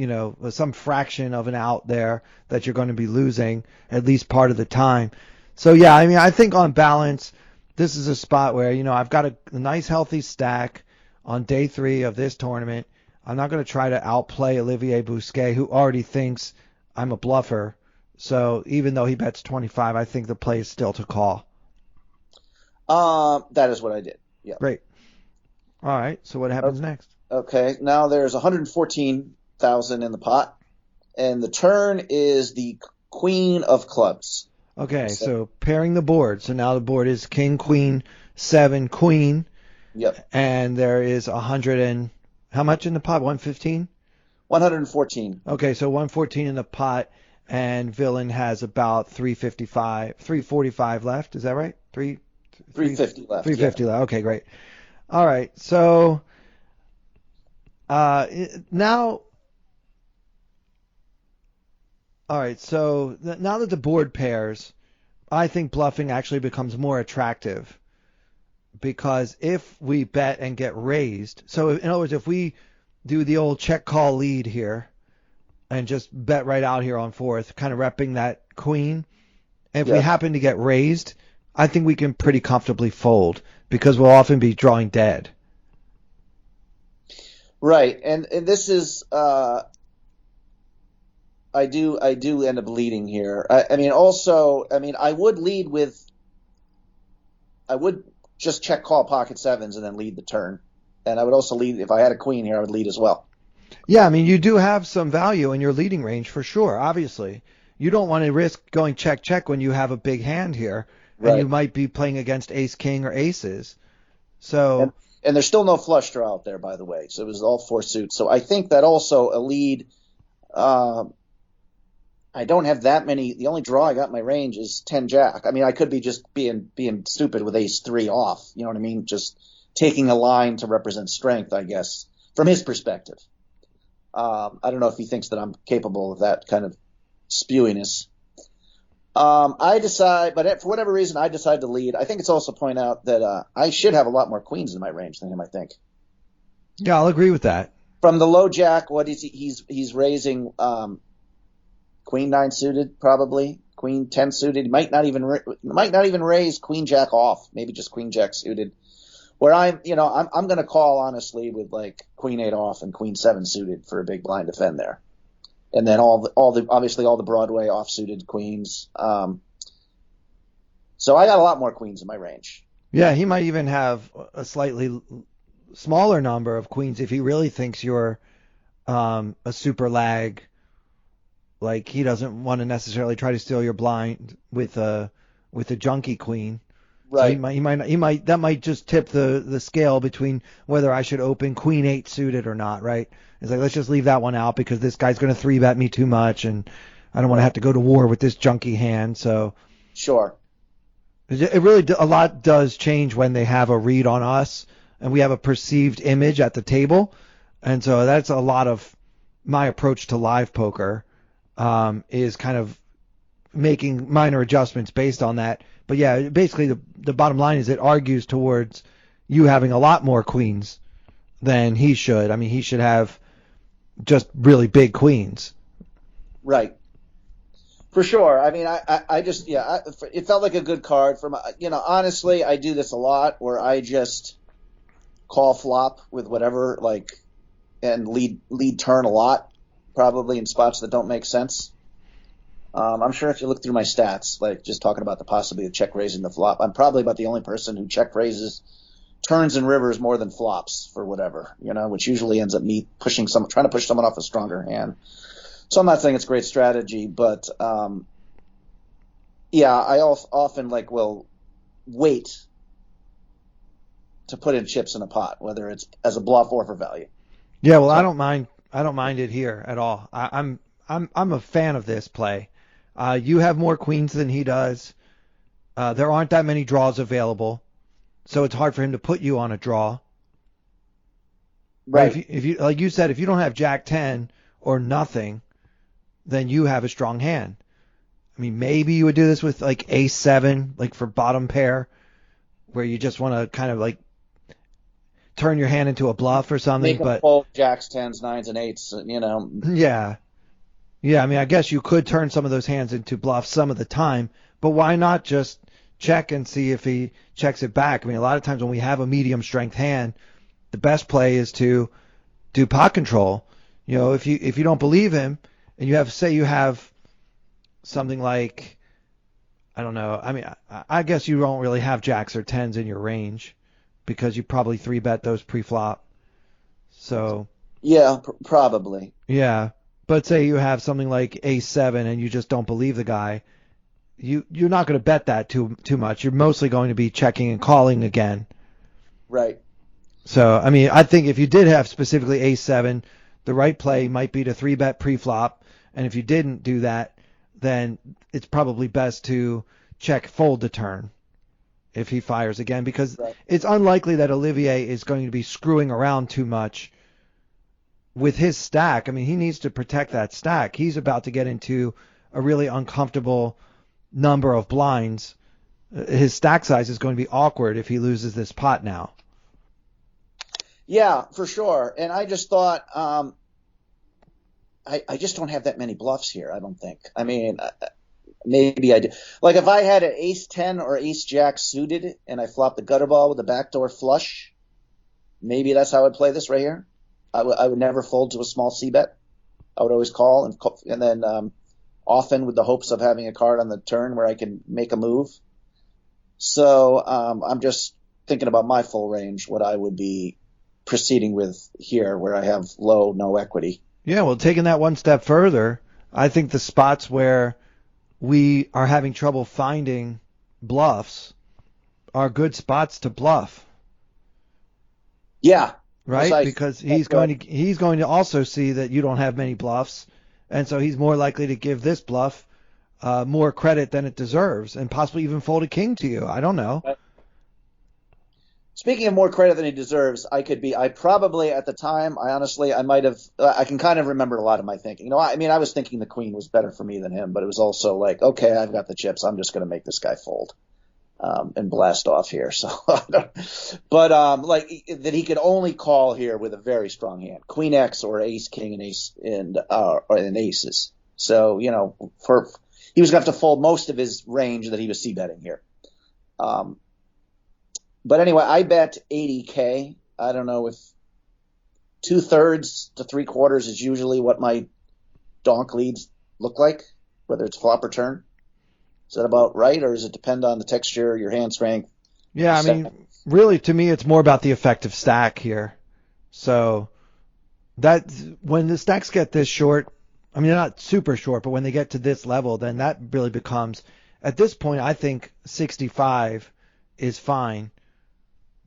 some fraction of an out there that you're going to be losing at least part of the time. So, yeah, I mean, I think on balance, this is a spot where, I've got a nice healthy stack on day 3 of this tournament. I'm not going to try to outplay Olivier Bousquet, who already thinks I'm a bluffer. So even though he bets 25, I think the play is still to call.
That is what I did. Yeah.
Great. All right. So what happens next?
Okay. Now there's 114,000 in the pot, and the turn is the queen of clubs.
Okay. So pairing the board. So now the board is king, queen, 7, queen.
Yep.
And there is 100 and how much in the pot? 115?
114.
Okay. So 114 in the pot, and villain has about 345 left. Is that right?
350 left.
350 left. Okay, great. All right. So now, all right. So now that the board pairs, I think bluffing actually becomes more attractive, because if we bet and get raised, so in other words, if we do the old check call lead here and just bet right out here on 4th, kind of repping that queen, if we happen to get raised, I think we can pretty comfortably fold, because we'll often be drawing dead.
Right, and this is I do end up leading here. I would just check call pocket 7s and then lead the turn, and I would also lead if I had a queen here. I would lead as well.
Yeah, I mean, you do have some value in your leading range for sure. Obviously, you don't want to risk going check when you have a big hand here.
Right.
And you might be playing against ace king or aces. So
and there's still no flush draw out there, by the way. So it was all 4 suits. So I think that also a lead. I don't have that many. The only draw I got in my range is 10 jack. I mean, I could be just being stupid with ace 3 off. You know what I mean? Just taking a line to represent strength, I guess, from his perspective. I don't know if he thinks that I'm capable of that kind of spewiness. I decide, but for whatever reason, I decide to lead. I think it's also point out that I should have a lot more queens in my range than him, I think.
Yeah, I'll agree with that.
From the low jack, what is he? He's raising queen 9 suited, probably queen 10 suited. He might not even raise queen jack off. Maybe just queen jack suited. Where I'm going to call honestly with like queen 8 off and queen 7 suited for a big blind defend there, and then obviously all the Broadway off suited queens. So I got a lot more queens in my range.
Yeah, he might even have a slightly smaller number of queens if he really thinks you're a super lag. Like he doesn't want to necessarily try to steal your blind with a junky queen.
Right.
So that might just tip the scale between whether I should open queen 8 suited or not, right? It's like, let's just leave that one out because this guy's going to 3-bet me too much and I don't want to have to go to war with this junky hand. So
sure.
It really, a lot does change when they have a read on us and we have a perceived image at the table. And so that's a lot of my approach to live poker, is kind of making minor adjustments based on that. But yeah, basically the bottom line is it argues towards you having a lot more queens than he should. I mean, he should have just really big queens.
Right. For sure. I mean, I just, it felt like a good card. Honestly, I do this a lot where I just call flop with whatever, like, and lead turn a lot, probably in spots that don't make sense. I'm sure if you look through my stats, like just talking about the possibility of check raising the flop, I'm probably about the only person who check raises turns and rivers more than flops for whatever, which usually ends up me trying to push someone off a stronger hand. So I'm not saying it's a great strategy, but I often will wait to put in chips in a pot, whether it's as a bluff or for value.
Yeah, well, I don't mind it here at all. I'm a fan of this play. You have more queens than he does. There aren't that many draws available, so it's hard for him to put you on a draw.
Right.
If you like you said, if you don't have Jack 10 or nothing, then you have a strong hand. I mean, maybe you would do this with like Ace 7, like for bottom pair, where you just want to kind of like turn your hand into a bluff or something.
Make
but
fold Jacks, 10s, 9s, and 8s.
Yeah. I mean, I guess you could turn some of those hands into bluffs some of the time, but why not just check and see if he checks it back? I mean, a lot of times when we have a medium strength hand, the best play is to do pot control. If you don't believe him and you have something like, I don't know. I mean, I guess you don't really have Jacks or 10s in your range because you probably 3-bet those pre-flop. So
yeah, probably.
Yeah. But say you have something like Ace 7 and you just don't believe the guy, you're not going to bet that too much. You're mostly going to be checking and calling again.
Right.
So, I mean, I think if you did have specifically Ace 7, the right play might be to 3-bet pre-flop. And if you didn't do that, then it's probably best to check fold the turn if he fires again, because It's unlikely that Olivier is going to be screwing around too much with his stack. I mean, he needs to protect that stack. He's about to get into a really uncomfortable number of blinds. His stack size is going to be awkward if he loses this pot now.
Yeah, for sure. And I just thought, I just don't have that many bluffs here, I don't think. I mean, maybe I do. Like if I had an Ace 10 or Ace Jack suited and I flopped the gutter ball with a backdoor flush, maybe that's how I'd play this right here. I would never fold to a small c-bet. I would always call and then often with the hopes of having a card on the turn where I can make a move. So I'm just thinking about my full range, what I would be proceeding with here where I have low, no equity.
Yeah, well, taking that one step further, I think the spots where we are having trouble finding bluffs are good spots to bluff.
Yeah.
Right? Because he's going to also see that you don't have many bluffs, and so he's more likely to give this bluff more credit than it deserves, and possibly even fold a king to you. I don't know.
Speaking of more credit than he deserves, I probably at the time, I might have, I can kind of remember a lot of my thinking. I was thinking the queen was better for me than him, but it was also like, okay, I've got the chips. I'm just going to make this guy fold. and blast off here. So, but like that he could only call here with a very strong hand, Queen X or Ace King and Ace and aces. So he was going to have to fold most of his range that he was c-betting here. But anyway, I bet 80K. I don't know if 2/3 to 3/4 is usually what my donk leads look like, whether it's flop or turn. Is that about right, or does it depend on the texture, your hand strength?
Yeah, I mean, really, to me, it's more about the effective stack here. So that when the stacks get this short, I mean, they're not super short, but when they get to this level, then that really becomes, at this point, I think 65 is fine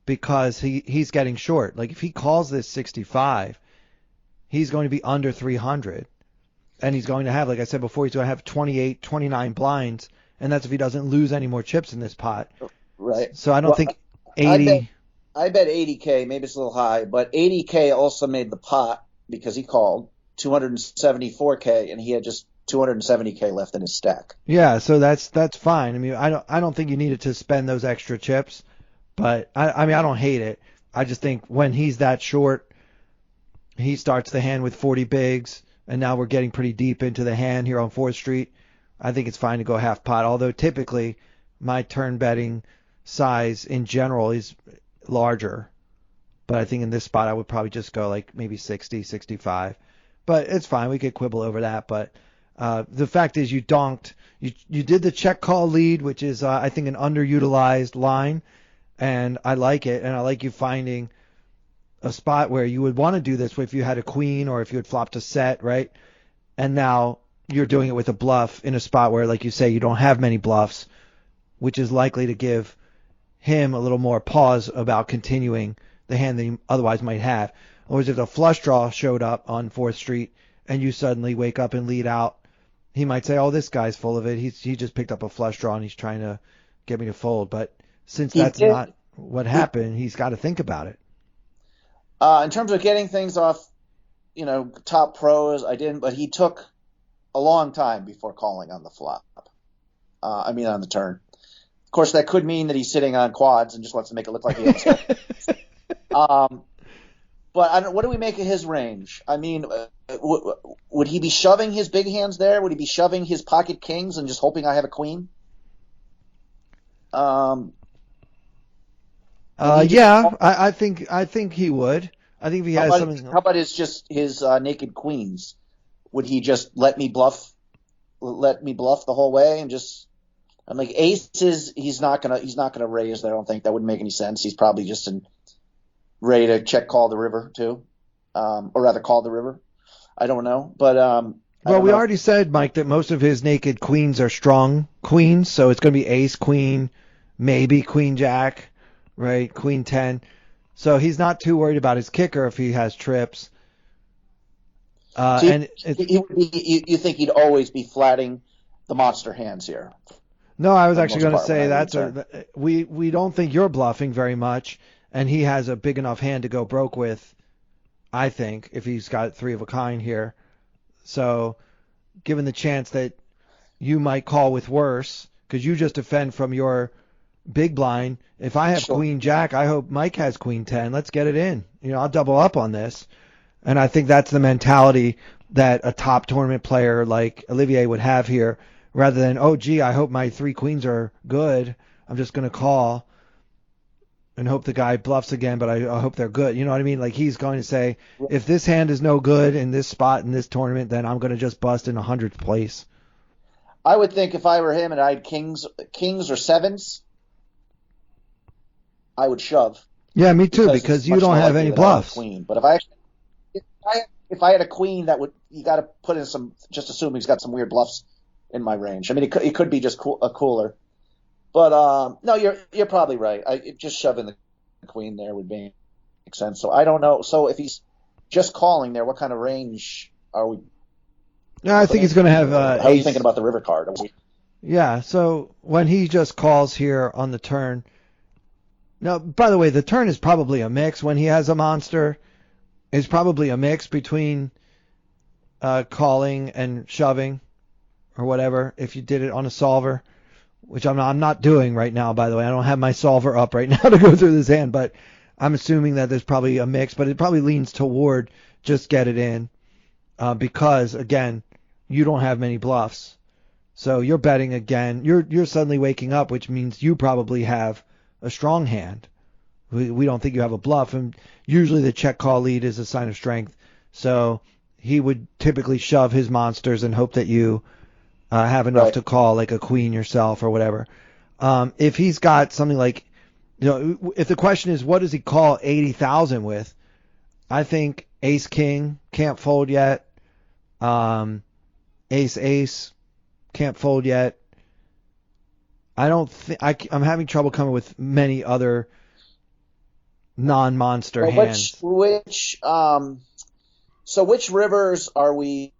because he's getting short. Like, if he calls this 65, he's going to be under 300. And he's going to have, like I said before, he's going to have 28, 29 blinds. And that's if he doesn't lose any more chips in this pot.
Right.
So I don't think 80.
I bet 80K. Maybe it's a little high, but 80K also made the pot because he called 274K, and he had just 270K left in his stack.
Yeah, so that's fine. I mean, I don't think you needed to spend those extra chips, but I mean, I don't hate it. I just think when he's that short, he starts the hand with 40 bigs, and now we're getting pretty deep into the hand here on 4th Street. I think it's fine to go half pot, although typically my turn betting size in general is larger. But I think in this spot I would probably just go like maybe 60, 65. But it's fine. We could quibble over that. But the fact is you donked. You did the check call lead, which is, I think, an underutilized line. And I like it. And I like you finding a spot where you would want to do this if you had a queen or if you had flopped a set, right? And now you're doing it with a bluff in a spot where, like you say, you don't have many bluffs, which is likely to give him a little more pause about continuing the hand that he otherwise might have. Or if a flush draw showed up on 4th Street and you suddenly wake up and lead out, he might say, oh, this guy's full of it. He just picked up a flush draw and he's trying to get me to fold. But since that's not what happened, he's got to think about it.
In terms of getting things off, top pros, I didn't, but he took a long time before calling on the flop. On the turn. Of course, that could mean that he's sitting on quads and just wants to make it look like he has. But what do we make of his range? I mean, would he be shoving his big hands there? Would he be shoving his pocket kings and just hoping I have a queen?
Yeah, I think he would. I think if he has something.
How about his naked queens? Would he just let me bluff the whole way and just? I'm like aces. He's not gonna raise. I don't think that wouldn't make any sense. He's probably just ready to check call the river too, or rather call the river. I don't know, but
well, we already said, Mike, that most of his naked queens are strong queens, so it's going to be ace queen, maybe queen jack, right? Queen 10. So he's not too worried about his kicker if he has trips.
So you think he'd always be flatting the monster hands here?
No, I was actually going to say we don't think you're bluffing very much, and he has a big enough hand to go broke with, I think, if he's got 3 of a kind here. So given the chance that you might call with worse, because you just defend from your big blind, if I have queen jack, I hope Mike has queen 10. Let's get it in. I'll double up on this. And I think that's the mentality that a top tournament player like Olivier would have here, rather than, oh, gee, I hope my 3 queens are good. I'm just going to call and hope the guy bluffs again, but I hope they're good. You know what I mean? Like, he's going to say, if this hand is no good in this spot in this tournament, then I'm going to just bust in 100th place.
I would think if I were him and I had kings or sevens, I would shove.
Yeah, me too, because you don't have any bluffs.
Queen. But if I had a queen, you got to put in some. Just assume he's got some weird bluffs in my range. I mean, it could be just a cooler. But no, you're probably right. Just shoving the queen there would make sense. So I don't know. So if he's just calling there, what kind of range are we?
No, I think he's going to have.
How are you thinking about the river card?
Yeah. So when he just calls here on the turn. Now, by the way, the turn is probably a mix. When he has a monster, it's probably a mix between calling and shoving or whatever, if you did it on a solver. which I'm not doing right now, by the way. I don't have my solver up right now to go through this hand, but I'm assuming that there's probably a mix, but it probably leans toward just get it in, because again, you don't have many bluffs. So you're betting again. You're suddenly waking up, which means you probably have a strong hand. We don't think you have a bluff, and usually the check call lead is a sign of strength. So he would typically shove his monsters and hope that you have enough to call, like a queen yourself or whatever. If he's got something like, if the question is what does he call 80,000 with, I think ace king can't fold yet. Ace ace can't fold yet. I don't think I'm having trouble coming with many other non-monster hands.
So which rivers are we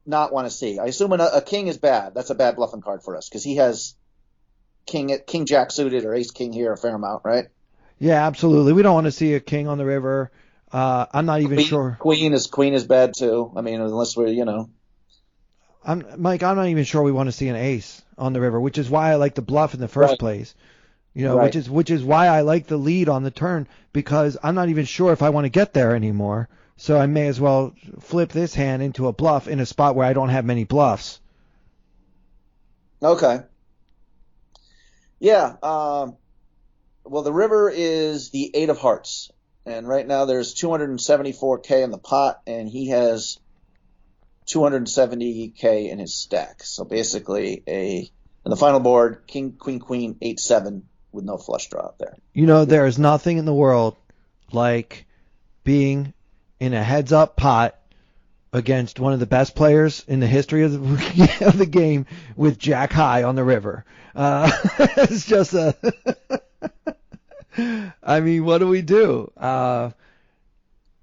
not want to see? I assume a king is bad. That's a bad bluffing card for us because he has king jack suited or ace king here a fair amount, right?
Yeah, absolutely. We don't want to see a king on the river. I'm not even sure.
Queen is bad too. I mean, unless we're
Mike, I'm not even sure we want to see an ace on the river, which is why I like the bluff in the first place. Which is why I like the lead on the turn, because I'm not even sure if I want to get there anymore. So I may as well flip this hand into a bluff in a spot where I don't have many bluffs.
Okay. Yeah. Well, the river is the 8 of hearts, and right now there's 274K in the pot, and he has 270K in his stack. So basically, in the final board, king, queen, 8-7 with no flush draw out there.
There is nothing in the world like being in a heads-up pot against one of the best players in the history of the game with jack high on the river. It's just I mean, what do we do?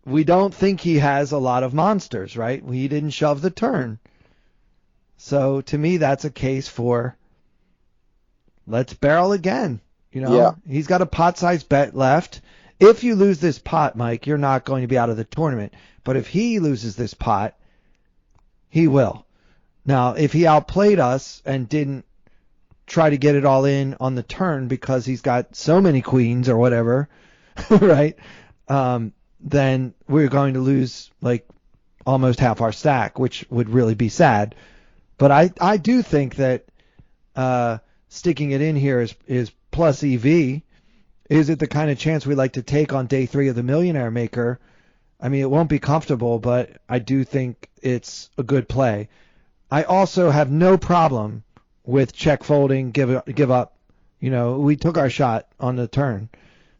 We don't think he has a lot of monsters, right? He didn't shove the turn. So to me, that's a case for let's barrel again. He's got a pot-sized bet left. If you lose this pot, Mike, you're not going to be out of the tournament. But if he loses this pot, he will. Now, if he outplayed us and didn't try to get it all in on the turn because he's got so many queens or whatever, right? Then we're going to lose like almost half our stack, which would really be sad. But I do think that sticking it in here is plus EV. Is it the kind of chance we like to take on day 3 of the Millionaire Maker? I mean, it won't be comfortable, but I do think it's a good play. I also have no problem with check folding, give up. We took our shot on the turn.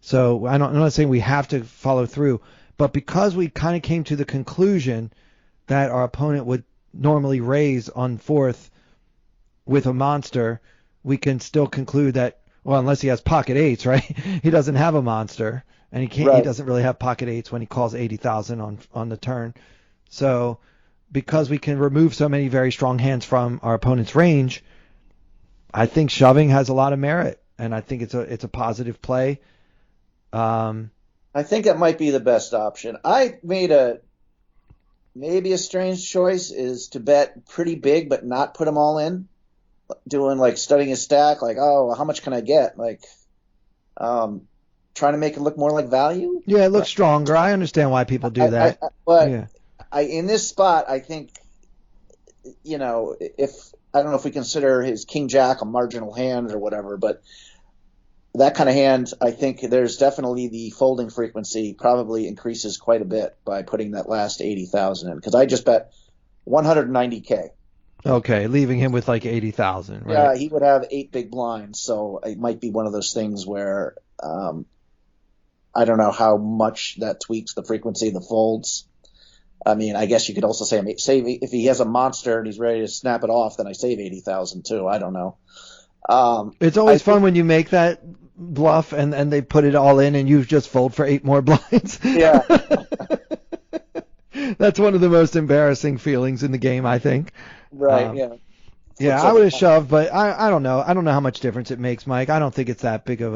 So I'm not saying we have to follow through, but because we kind of came to the conclusion that our opponent would normally raise on 4th with a monster, we can still conclude that, well, unless he has pocket 8s, right? He doesn't have a monster, and he can't. Right. He doesn't really have pocket 8s when he calls 80,000 on the turn. So because we can remove so many very strong hands from our opponent's range, I think shoving has a lot of merit, and I think it's a positive play.
I think that might be the best option. I made maybe a strange choice is to bet pretty big but not put them all in. Doing like studying his stack, like, oh, how much can I get? Like, trying to make it look more like value.
Yeah, it looks stronger. I understand why people do that.
In this spot, I think, if I don't know if we consider his king jack a marginal hand or whatever, but that kind of hand, I think there's definitely the folding frequency probably increases quite a bit by putting that last 80,000 in, because I just bet 190K.
Okay, leaving him with like 80,000, right?
Yeah, he would have 8 big blinds, so it might be one of those things where I don't know how much that tweaks the frequency of the folds. I mean, I guess you could also say save if he has a monster and he's ready to snap it off, then I save 80,000 too. I don't know.
It's always fun when you make that bluff and they put it all in and you just fold for 8 more blinds.
Yeah.
That's one of the most embarrassing feelings in the game, I think.
Right, yeah.
Yeah, I would have shoved, but I don't know. I don't know how much difference it makes, Mike. I don't think it's that big of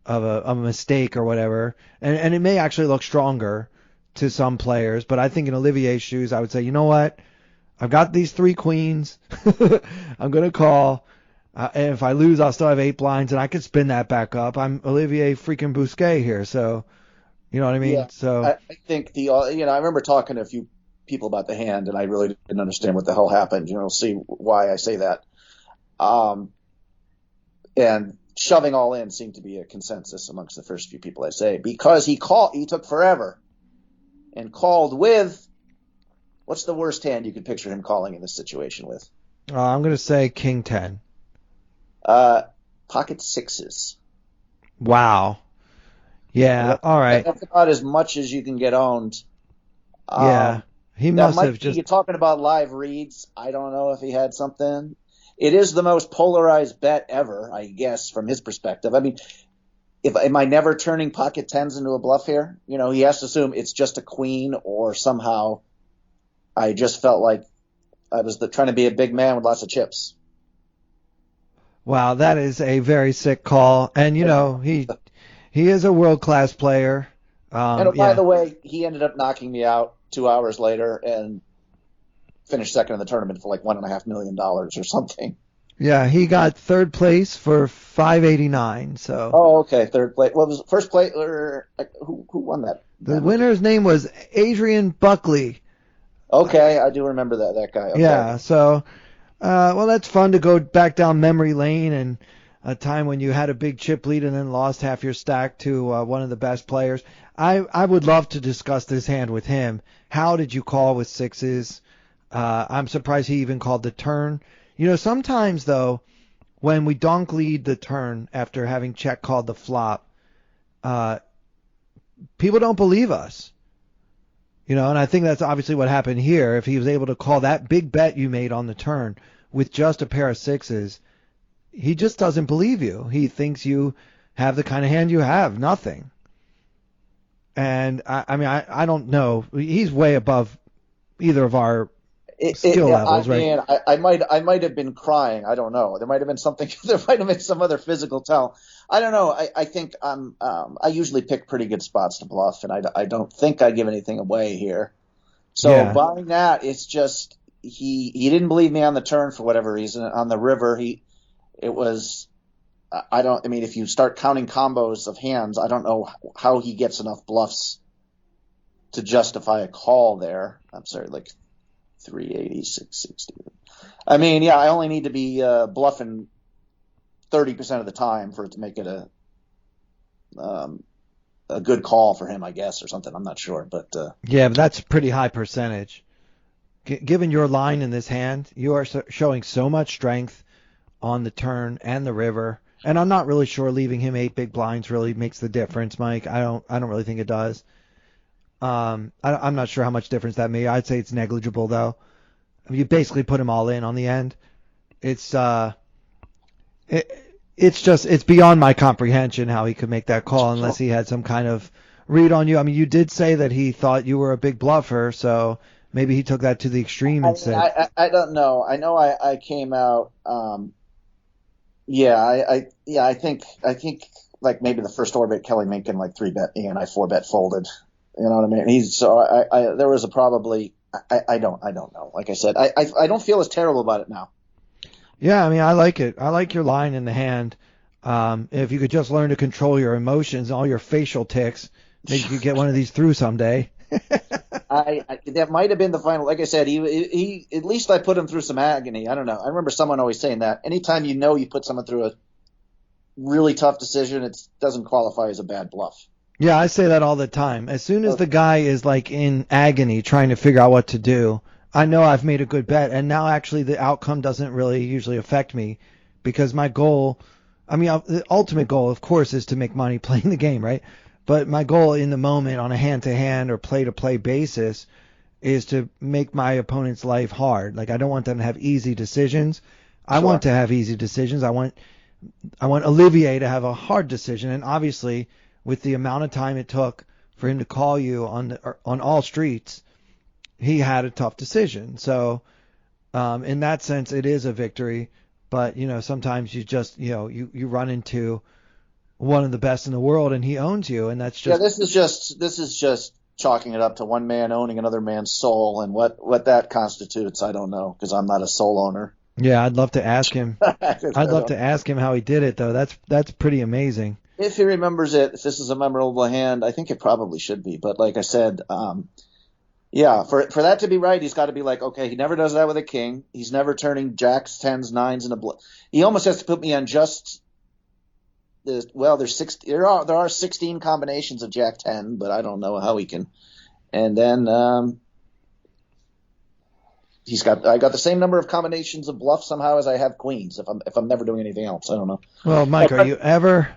a mistake or whatever. And it may actually look stronger to some players, but I think in Olivier's shoes, I would say, you know what? I've got these 3 queens. I'm going to call. And if I lose, I'll still have 8 blinds, and I can spin that back up. I'm Olivier freaking Bousquet here, so you know what I mean?
Yeah,
So
I think I remember talking to a few people about the hand, and I really didn't understand what the hell happened. See why I say that. And shoving all in seemed to be a consensus amongst the first few people I say, because he took forever and called with, what's the worst hand you could picture him calling in this situation with?
I'm going to say King 10.
Pocket sixes.
Wow. Yeah, all right.
That's about as much as you can get owned.
Yeah, he must have just.
You're talking about live reads. I don't know if he had something. It is the most polarized bet ever, I guess, from his perspective. I mean, am I never turning pocket tens into a bluff here? He has to assume it's just a queen, or somehow I just felt like I was trying to be a big man with lots of chips.
Wow, that is a very sick call, and he is a world-class player.
And by the way, he ended up knocking me out 2 hours later and finished second in the tournament for like $1.5 million or something.
Yeah, he got third place for $589. So.
Oh, okay, third place. What was first place? Or who won that?
The winner's name was Adrian Buckley.
Okay, I do remember that guy. Okay.
Yeah, so well, that's fun to go back down memory lane, and a time when you had a big chip lead and then lost half your stack to one of the best players. I would love to discuss this hand with him. How did you call with sixes? I'm surprised he even called the turn. Sometimes, though, when we donk lead the turn after having check called the flop, people don't believe us. And I think that's obviously what happened here. If he was able to call that big bet you made on the turn with just a pair of sixes, he just doesn't believe you. He thinks you have the kind of hand you have, nothing. And I don't know. He's way above either of our skill levels, right?
I might have been crying. I don't know. There might have been something. There might have been some other physical tell. I don't know. I think I usually pick pretty good spots to bluff, and I don't think I give anything away here. So buying that, it's just he didn't believe me on the turn for whatever reason. On the river, if you start counting combos of hands, I don't know how he gets enough bluffs to justify a call there. I'm sorry, like 380, 660. I only need to be bluffing 30% of the time for it to make it a good call for him, I guess, or something. I'm not sure, but
but that's a pretty high percentage. Given your line in this hand, you are showing so much strength on the turn and the river, and I'm not really sure leaving him 8 big blinds really makes the difference, Mike. I don't really think it does. I'm not sure how much difference that made. I'd say it's negligible, though. You basically put him all in on the end. It's beyond my comprehension how he could make that call unless he had some kind of read on you. You did say that he thought you were a big bluffer, so maybe he took that to the extreme and said.
I don't know. I know I came out. I think like maybe the first orbit Kelly Minkin like 3-bet me and I 4-bet folded. You know what I mean? There was a probably. I don't know. Like I said, I don't feel as terrible about it now.
Yeah, I like it. I like your line in the hand. If you could just learn to control your emotions, all your facial tics, maybe you could get one of these through someday.
That might have been the final. Like I said, he at least I put him through some agony. I don't know. I remember someone always saying that. Anytime you put someone through a really tough decision, it doesn't qualify as a bad bluff.
Yeah, I say that all the time. As soon as the guy is like in agony trying to figure out what to do, I know I've made a good bet, and now actually the outcome doesn't really usually affect me because my goal, the ultimate goal, of course, is to make money playing the game, right? But my goal in the moment on a hand-to-hand or play-to-play basis is to make my opponent's life hard. Like, I don't want them to have easy decisions. I want to have easy decisions. I want Olivier to have a hard decision, and obviously with the amount of time it took for him to call you on all streets, he had a tough decision. So in that sense, it is a victory. But, sometimes you just, you run into one of the best in the world and he owns you. And that's just.
Yeah, this is just chalking it up to one man owning another man's soul, and what that constitutes, I don't know, because I'm not a soul owner.
Yeah, I'd love to ask him. I'd love to ask him how he did it, though. That's pretty amazing.
If he remembers it, if this is a memorable hand, I think it probably should be. But like I said, yeah, for that to be right, he's got to be like, okay, he never does that with a king. He's never turning jacks, tens, nines into he almost has to put me on just. There are 16 combinations of Jack 10, but I don't know how he can. And then I got the same number of combinations of bluff somehow as I have queens. If I'm never doing anything else, I don't know.
Well, Mike, are you ever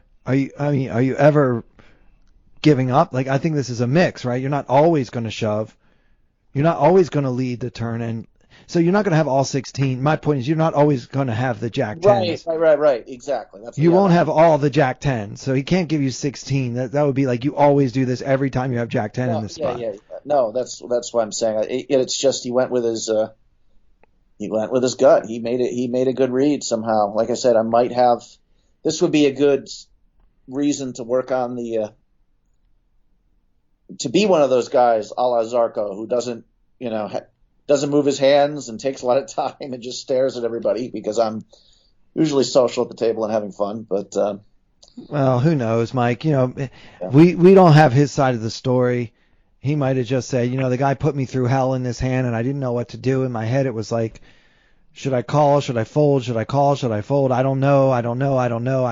giving up? Like, I think this is a mix, right? You're not always going to shove. You're not always going to lead the turn, and so you're not going to have all 16. My point is, you're not always going to have the Jack 10s.
Right. Exactly.
You won't have all the Jack 10s, so he can't give you 16. That would be like you always do this every time you have Jack 10 in the spot.
Yeah. No, that's what I'm saying. It's just he went with his gut. He made a good read somehow. Like I said, I might have. This would be a good reason to work on to be one of those guys, a la Zarco, who doesn't move his hands and takes a lot of time and just stares at everybody, because I'm usually social at the table and having fun. But
well, who knows, Mike? We don't have his side of the story. He might have just said, the guy put me through hell in this hand and I didn't know what to do. In my head, it was like, should I call? Should I fold? Should I call? Should I fold? I don't know. I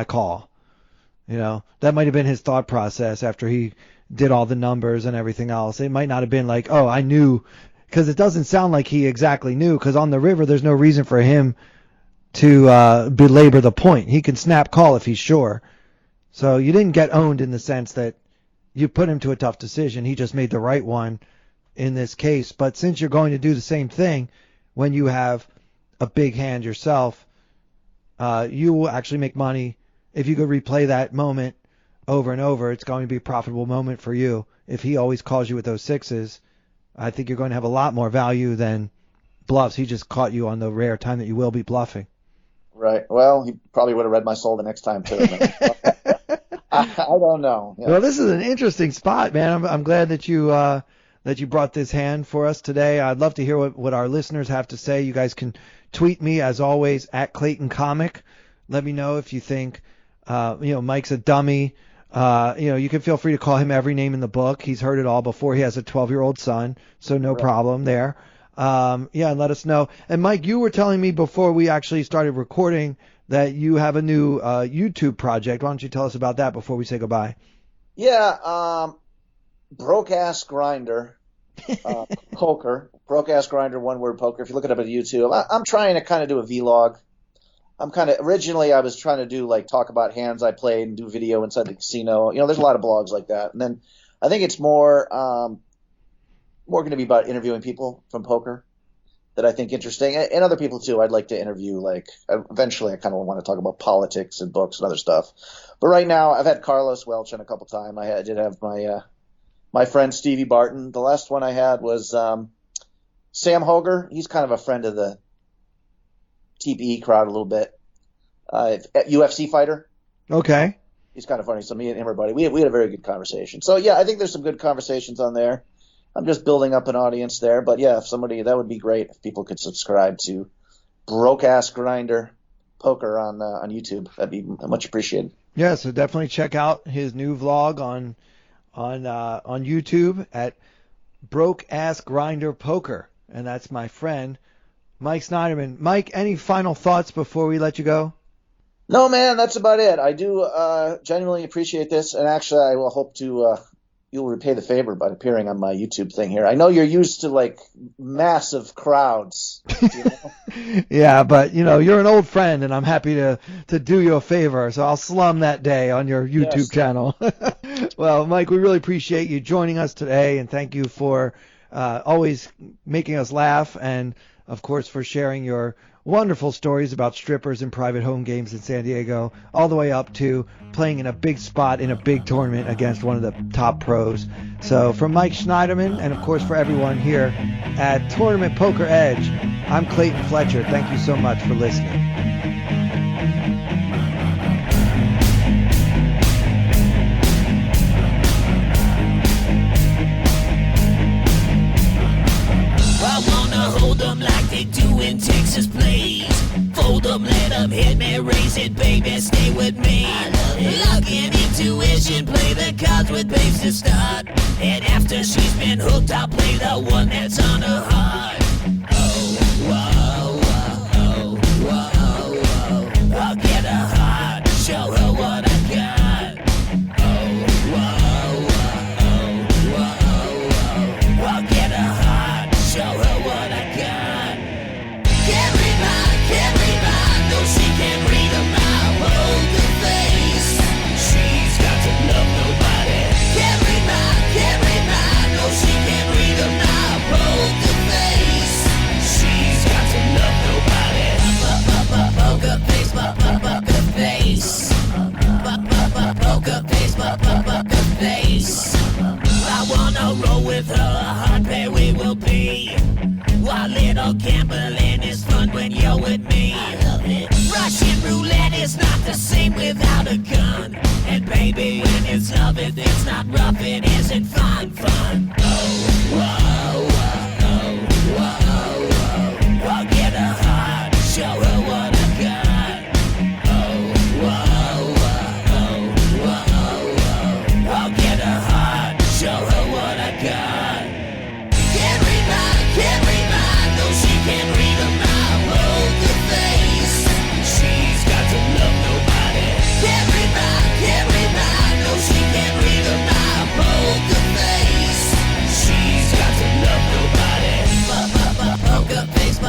call. That might have been his thought process after he did all the numbers and everything else. It might not have been like, oh, I knew. Because it doesn't sound like he exactly knew, because on the river there's no reason for him to belabor the point. He can snap call if he's sure. So you didn't get owned in the sense that you put him to a tough decision. He just made the right one in this case. But since you're going to do the same thing when you have a big hand yourself, you will actually make money. If you could replay that moment over and over, it's going to be a profitable moment for you. If he always calls you with those sixes, I think you're going to have a lot more value than bluffs. He just caught you on the rare time that you will be bluffing.
Right. Well, he probably would have read my soul the next time, too. I don't know. Yeah.
Well, this is an interesting spot, man. I'm glad that you brought this hand for us today. I'd love to hear what our listeners have to say. You guys can tweet me, as always, at Clayton Comic. Let me know if you think, Mike's a dummy. You can feel free to call him every name in the book. He's heard it all before. He has a 12-year-old son, so no problem there. And let us know. And Mike, you were telling me before we actually started recording that you have a new YouTube project. Why don't you tell us about that before we say goodbye?
Yeah, Broke Ass Grinder, poker. Broke Ass Grinder, one word poker. If you look it up at YouTube, I'm trying to kind of do a vlog. Originally I was trying to do talk about hands I played and do video inside the casino. There's a lot of blogs like that. And then I think it's more going to be about interviewing people from poker that I think interesting, and other people too. I'd like to interview. Eventually I kind of want to talk about politics and books and other stuff. But right now I've had Carlos Welch on a couple times. I did have my friend Stevie Barton. The last one I had was Sam Hoger. He's kind of a friend of the TPE crowd a little bit. UFC fighter.
Okay.
He's kind of funny. So me and him are buddy. We had a very good conversation. So yeah, I think there's some good conversations on there. I'm just building up an audience there. But yeah, that would be great if people could subscribe to Broke Ass Grinder Poker on YouTube. That'd be much appreciated.
Yeah, so definitely check out his new vlog on YouTube at Broke Ass Grinder Poker, and that's my friend Mike Sneideman. Mike, any final thoughts before we let you go?
No, man, that's about it. I do genuinely appreciate this, and actually I will hope to you'll repay the favor by appearing on my YouTube thing here. I know you're used to massive crowds.
Yeah, but you're an old friend, and I'm happy to do you a favor, so I'll slum that day on your YouTube channel. Well, Mike, we really appreciate you joining us today, and thank you for always making us laugh, and of course for sharing your wonderful stories about strippers and private home games in San Diego, all the way up to playing in a big spot in a big tournament against one of the top pros. So from Mike Sneideman, and of course for everyone here at Tournament Poker Edge, I'm Clayton Fletcher. Thank you so much for listening.
wanna hold 'em like they do in Texas, please. Fold 'em, let 'em hit me, raise it, baby, stay with me. Luck and intuition, play the cards with babes to start. And after she's been hooked, I'll play the one that's on her heart. Oh, whoa, whoa, whoa, whoa. I'll get her heart, show her what I got. Oh, whoa, whoa, whoa, whoa. I'll get her heart, show her what I got. Carry mine, no she can't read a mile. Hold the face, she's got to love nobody. Carry mine, no she can't read a mile. Hold the face, she's got to love nobody. Poker face, poker face. Poker face, poker face. I wanna roll with her, a hard pair we will be. While little gambling is fun when you're with me. I love it. Russian roulette is not the same without a gun. And baby, when it's love, it's not rough, it isn't fun. Oh, whoa, whoa, whoa, whoa. I'll get her heart, show her what I got. Oh, whoa, whoa, whoa, whoa. I'll get her heart, show her what I got. Carry mine, no she can't read a mile. Hold the face, she's got to love nobody. Carry mine, no she can't read a mile. Hold the face, she's got to love nobody. Poker face,